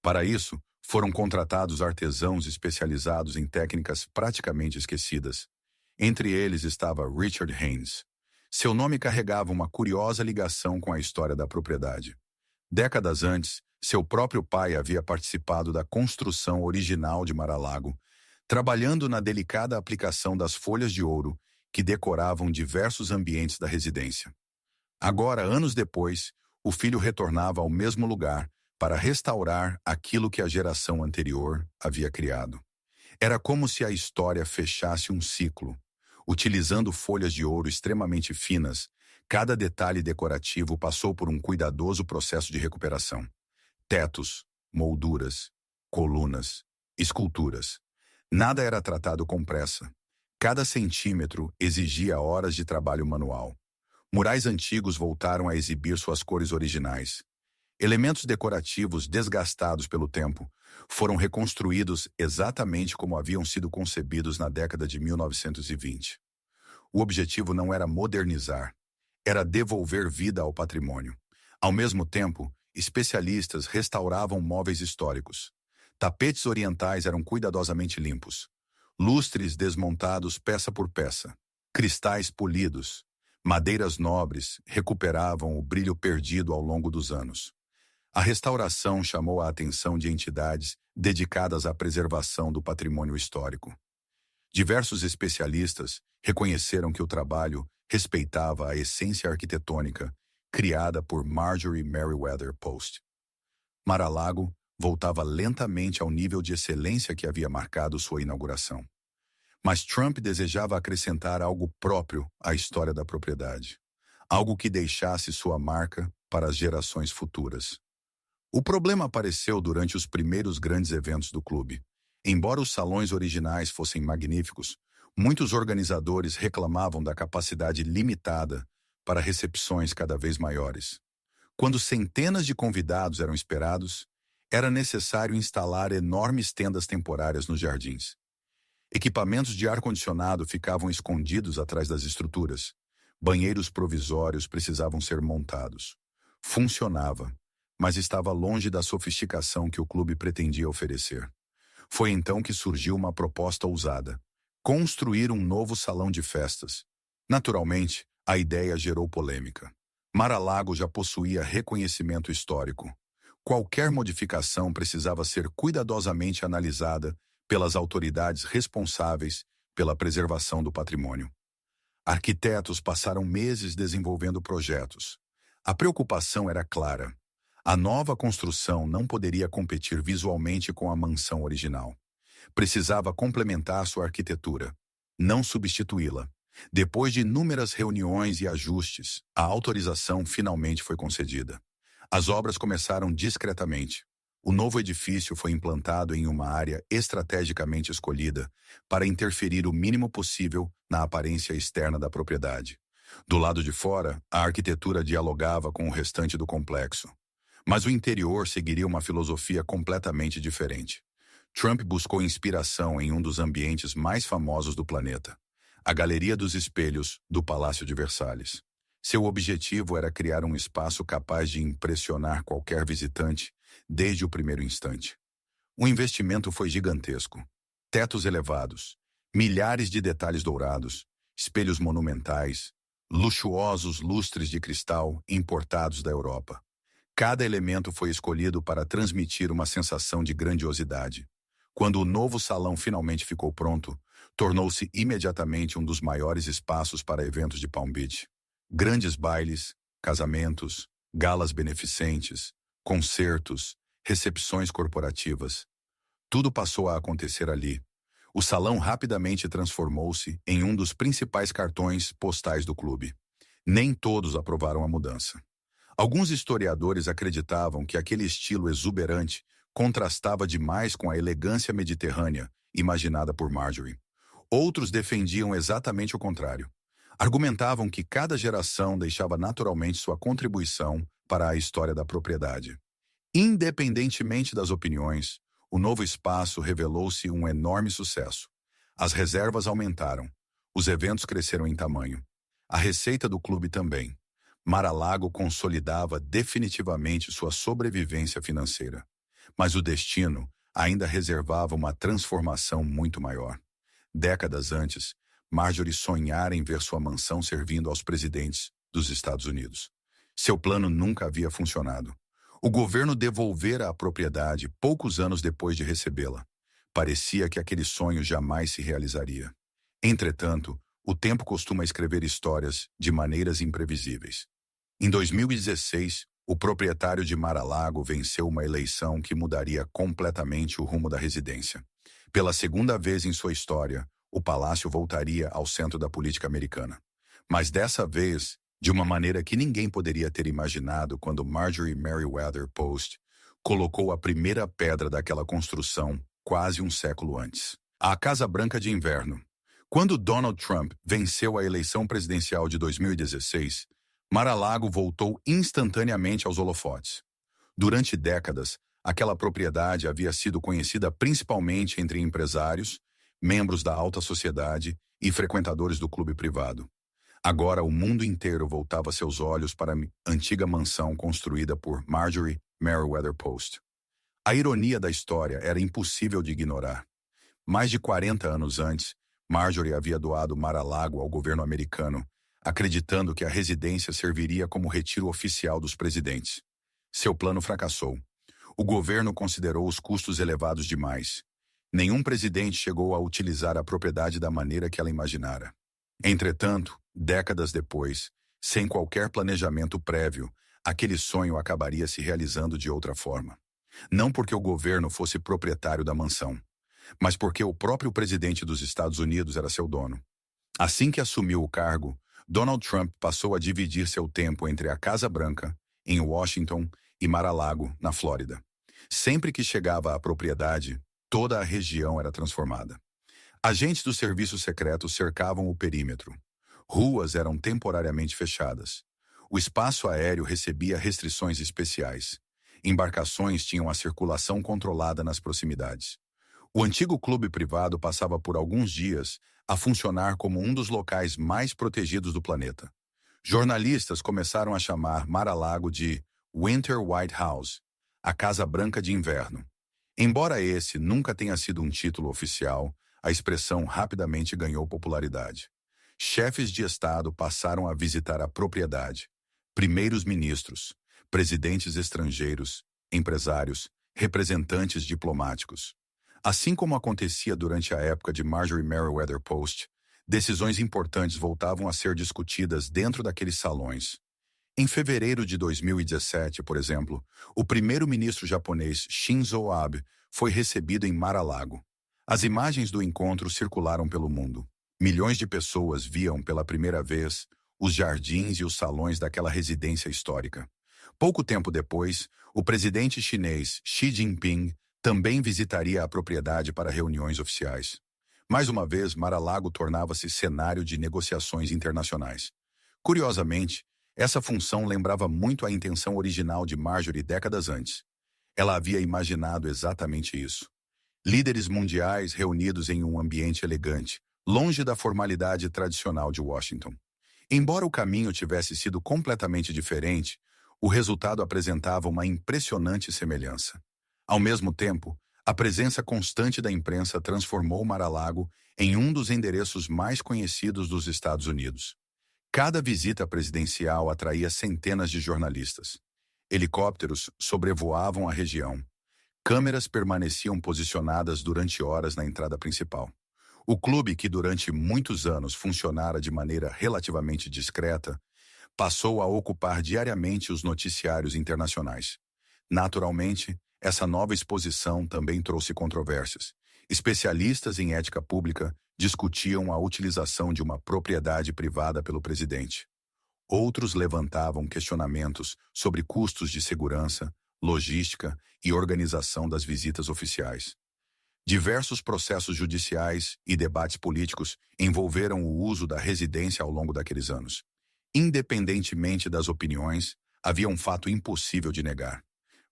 Para isso, foram contratados artesãos especializados em técnicas praticamente esquecidas. Entre eles estava Richard Haynes. Seu nome carregava uma curiosa ligação com a história da propriedade. Décadas antes, seu próprio pai havia participado da construção original de Mar-a-Lago, trabalhando na delicada aplicação das folhas de ouro que decoravam diversos ambientes da residência. Agora, anos depois, o filho retornava ao mesmo lugar para restaurar aquilo que a geração anterior havia criado. Era como se a história fechasse um ciclo. Utilizando folhas de ouro extremamente finas, cada detalhe decorativo passou por um cuidadoso processo de recuperação. Tetos, molduras, colunas, esculturas. Nada era tratado com pressa. Cada centímetro exigia horas de trabalho manual. Murais antigos voltaram a exibir suas cores originais. Elementos decorativos desgastados pelo tempo foram reconstruídos exatamente como haviam sido concebidos na década de 1920. O objetivo não era modernizar, era devolver vida ao patrimônio. Ao mesmo tempo, especialistas restauravam móveis históricos. Tapetes orientais eram cuidadosamente limpos. Lustres desmontados peça por peça. Cristais polidos. Madeiras nobres recuperavam o brilho perdido ao longo dos anos. A restauração chamou a atenção de entidades dedicadas à preservação do patrimônio histórico. Diversos especialistas reconheceram que o trabalho respeitava a essência arquitetônica criada por Marjorie Merriweather Post. Mar-a-Lago voltava lentamente ao nível de excelência que havia marcado sua inauguração. Mas Trump desejava acrescentar algo próprio à história da propriedade, algo que deixasse sua marca para as gerações futuras. O problema apareceu durante os primeiros grandes eventos do clube. Embora os salões originais fossem magníficos, muitos organizadores reclamavam da capacidade limitada para recepções cada vez maiores. Quando centenas de convidados eram esperados, era necessário instalar enormes tendas temporárias nos jardins. Equipamentos de ar-condicionado ficavam escondidos atrás das estruturas. Banheiros provisórios precisavam ser montados. Funcionava, mas estava longe da sofisticação que o clube pretendia oferecer. Foi então que surgiu uma proposta ousada: construir um novo salão de festas. Naturalmente, a ideia gerou polêmica. Mar-a-Lago já possuía reconhecimento histórico. Qualquer modificação precisava ser cuidadosamente analisada pelas autoridades responsáveis pela preservação do patrimônio. Arquitetos passaram meses desenvolvendo projetos. A preocupação era clara. A nova construção não poderia competir visualmente com a mansão original. Precisava complementar sua arquitetura, não substituí-la. Depois de inúmeras reuniões e ajustes, a autorização finalmente foi concedida. As obras começaram discretamente. O novo edifício foi implantado em uma área estrategicamente escolhida para interferir o mínimo possível na aparência externa da propriedade. Do lado de fora, a arquitetura dialogava com o restante do complexo. Mas o interior seguiria uma filosofia completamente diferente. Trump buscou inspiração em um dos ambientes mais famosos do planeta, a Galeria dos Espelhos do Palácio de Versalhes. Seu objetivo era criar um espaço capaz de impressionar qualquer visitante desde o primeiro instante. O investimento foi gigantesco. Tetos elevados, milhares de detalhes dourados, espelhos monumentais, luxuosos lustres de cristal importados da Europa. Cada elemento foi escolhido para transmitir uma sensação de grandiosidade. Quando o novo salão finalmente ficou pronto, tornou-se imediatamente um dos maiores espaços para eventos de Palm Beach. Grandes bailes, casamentos, galas beneficentes, concertos, recepções corporativas. Tudo passou a acontecer ali. O salão rapidamente transformou-se em um dos principais cartões postais do clube. Nem todos aprovaram a mudança. Alguns historiadores acreditavam que aquele estilo exuberante contrastava demais com a elegância mediterrânea imaginada por Marjorie. Outros defendiam exatamente o contrário. Argumentavam que cada geração deixava naturalmente sua contribuição para a história da propriedade. Independentemente das opiniões, o novo espaço revelou-se um enorme sucesso. As reservas aumentaram, os eventos cresceram em tamanho. A receita do clube também. Mar-a-Lago consolidava definitivamente sua sobrevivência financeira. Mas o destino ainda reservava uma transformação muito maior. Décadas antes, Marjorie sonhara em ver sua mansão servindo aos presidentes dos Estados Unidos. Seu plano nunca havia funcionado. O governo devolvera a propriedade poucos anos depois de recebê-la. Parecia que aquele sonho jamais se realizaria. Entretanto, o tempo costuma escrever histórias de maneiras imprevisíveis. Em 2016, o proprietário de Mar-a-Lago venceu uma eleição que mudaria completamente o rumo da residência. Pela segunda vez em sua história, o palácio voltaria ao centro da política americana. Mas dessa vez, de uma maneira que ninguém poderia ter imaginado quando Marjorie Merriweather Post colocou a primeira pedra daquela construção quase um século antes. A Casa Branca de Inverno. Quando Donald Trump venceu a eleição presidencial de 2016, Mar-a-Lago voltou instantaneamente aos holofotes. Durante décadas, aquela propriedade havia sido conhecida principalmente entre empresários, membros da alta sociedade e frequentadores do clube privado. Agora o mundo inteiro voltava seus olhos para a antiga mansão construída por Marjorie Merriweather Post. A ironia da história era impossível de ignorar. Mais de 40 anos antes, Marjorie havia doado Mar-a-Lago ao governo americano, acreditando que a residência serviria como retiro oficial dos presidentes. Seu plano fracassou. O governo considerou os custos elevados demais. Nenhum presidente chegou a utilizar a propriedade da maneira que ela imaginara. Entretanto, décadas depois, sem qualquer planejamento prévio, aquele sonho acabaria se realizando de outra forma. Não porque o governo fosse proprietário da mansão, mas porque o próprio presidente dos Estados Unidos era seu dono. Assim que assumiu o cargo, Donald Trump passou a dividir seu tempo entre a Casa Branca, em Washington, e Mar-a-Lago, na Flórida. Sempre que chegava à propriedade, toda a região era transformada. Agentes do serviço secreto cercavam o perímetro. Ruas eram temporariamente fechadas. O espaço aéreo recebia restrições especiais. Embarcações tinham a circulação controlada nas proximidades. O antigo clube privado passava por alguns dias a funcionar como um dos locais mais protegidos do planeta. Jornalistas começaram a chamar Mar-a-Lago de Winter White House, a Casa Branca de Inverno. Embora esse nunca tenha sido um título oficial, a expressão rapidamente ganhou popularidade. Chefes de Estado passaram a visitar a propriedade. Primeiros ministros, presidentes estrangeiros, empresários, representantes diplomáticos. Assim como acontecia durante a época de Marjorie Merriweather Post, decisões importantes voltavam a ser discutidas dentro daqueles salões. Em fevereiro de 2017, por exemplo, o primeiro-ministro japonês Shinzo Abe foi recebido em Mar-a-Lago. As imagens do encontro circularam pelo mundo. Milhões de pessoas viam pela primeira vez os jardins e os salões daquela residência histórica. Pouco tempo depois, o presidente chinês Xi Jinping também visitaria a propriedade para reuniões oficiais. Mais uma vez, Mar-a-Lago tornava-se cenário de negociações internacionais. Curiosamente, essa função lembrava muito a intenção original de Marjorie décadas antes. Ela havia imaginado exatamente isso. Líderes mundiais reunidos em um ambiente elegante, longe da formalidade tradicional de Washington. Embora o caminho tivesse sido completamente diferente, o resultado apresentava uma impressionante semelhança. Ao mesmo tempo, a presença constante da imprensa transformou Mar-a-Lago em um dos endereços mais conhecidos dos Estados Unidos. Cada visita presidencial atraía centenas de jornalistas. Helicópteros sobrevoavam a região. Câmeras permaneciam posicionadas durante horas na entrada principal. O clube, que durante muitos anos funcionara de maneira relativamente discreta, passou a ocupar diariamente os noticiários internacionais. Naturalmente, essa nova exposição também trouxe controvérsias. Especialistas em ética pública discutiam a utilização de uma propriedade privada pelo presidente. Outros levantavam questionamentos sobre custos de segurança, logística e organização das visitas oficiais. Diversos processos judiciais e debates políticos envolveram o uso da residência ao longo daqueles anos. Independentemente das opiniões, havia um fato impossível de negar.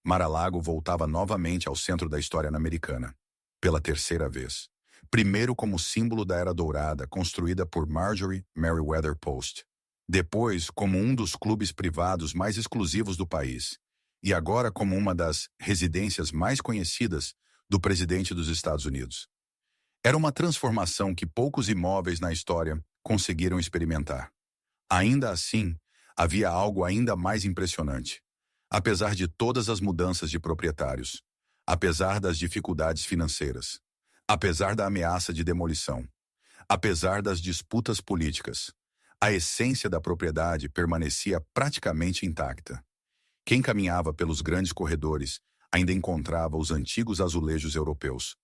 Mar-a-Lago voltava novamente ao centro da história americana, pela terceira vez. Primeiro como símbolo da Era Dourada, construída por Marjorie Merriweather Post. Depois, como um dos clubes privados mais exclusivos do país. E agora como uma das residências mais conhecidas do presidente dos Estados Unidos. Era uma transformação que poucos imóveis na história conseguiram experimentar. Ainda assim, havia algo ainda mais impressionante. Apesar de todas as mudanças de proprietários, apesar das dificuldades financeiras, apesar da ameaça de demolição, apesar das disputas políticas, a essência da propriedade permanecia praticamente intacta. Quem caminhava pelos grandes corredores ainda encontrava os antigos azulejos europeus.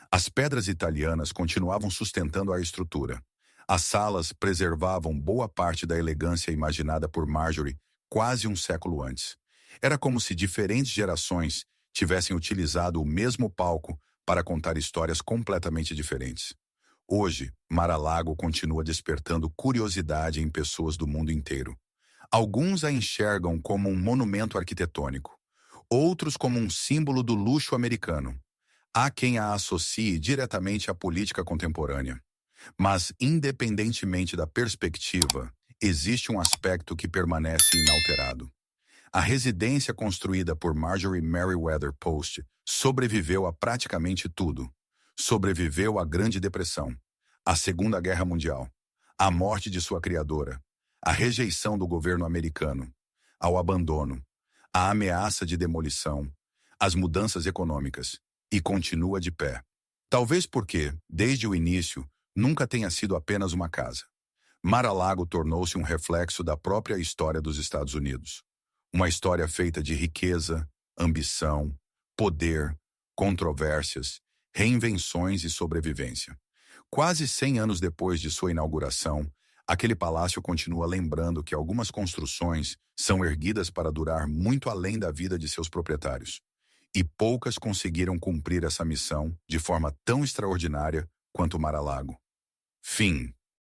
As pedras italianas continuavam sustentando a estrutura. As salas preservavam boa parte da elegância imaginada por Marjorie quase um século antes. Era como se diferentes gerações tivessem utilizado o mesmo palco para contar histórias completamente diferentes. Hoje, Mar-a-Lago continua despertando curiosidade em pessoas do mundo inteiro. Alguns a enxergam como um monumento arquitetônico, outros como um símbolo do luxo americano. Há quem a associe diretamente à política contemporânea. Mas, independentemente da perspectiva, existe um aspecto que permanece inalterado. A residência construída por Marjorie Merriweather Post sobreviveu a praticamente tudo. Sobreviveu à Grande Depressão, à Segunda Guerra Mundial, à morte de sua criadora, à rejeição do governo americano, ao abandono, à ameaça de demolição, às mudanças econômicas, e continua de pé. Talvez porque, desde o início, nunca tenha sido apenas uma casa. Mar-a-Lago tornou-se um reflexo da própria história dos Estados Unidos. Uma história feita de riqueza, ambição, poder, controvérsias, reinvenções e sobrevivência. Quase 100 anos depois de sua inauguração, aquele palácio continua lembrando que algumas construções são erguidas para durar muito além da vida de seus proprietários. E poucas conseguiram cumprir essa missão de forma tão extraordinária quanto Mar-a-Lago. Fim.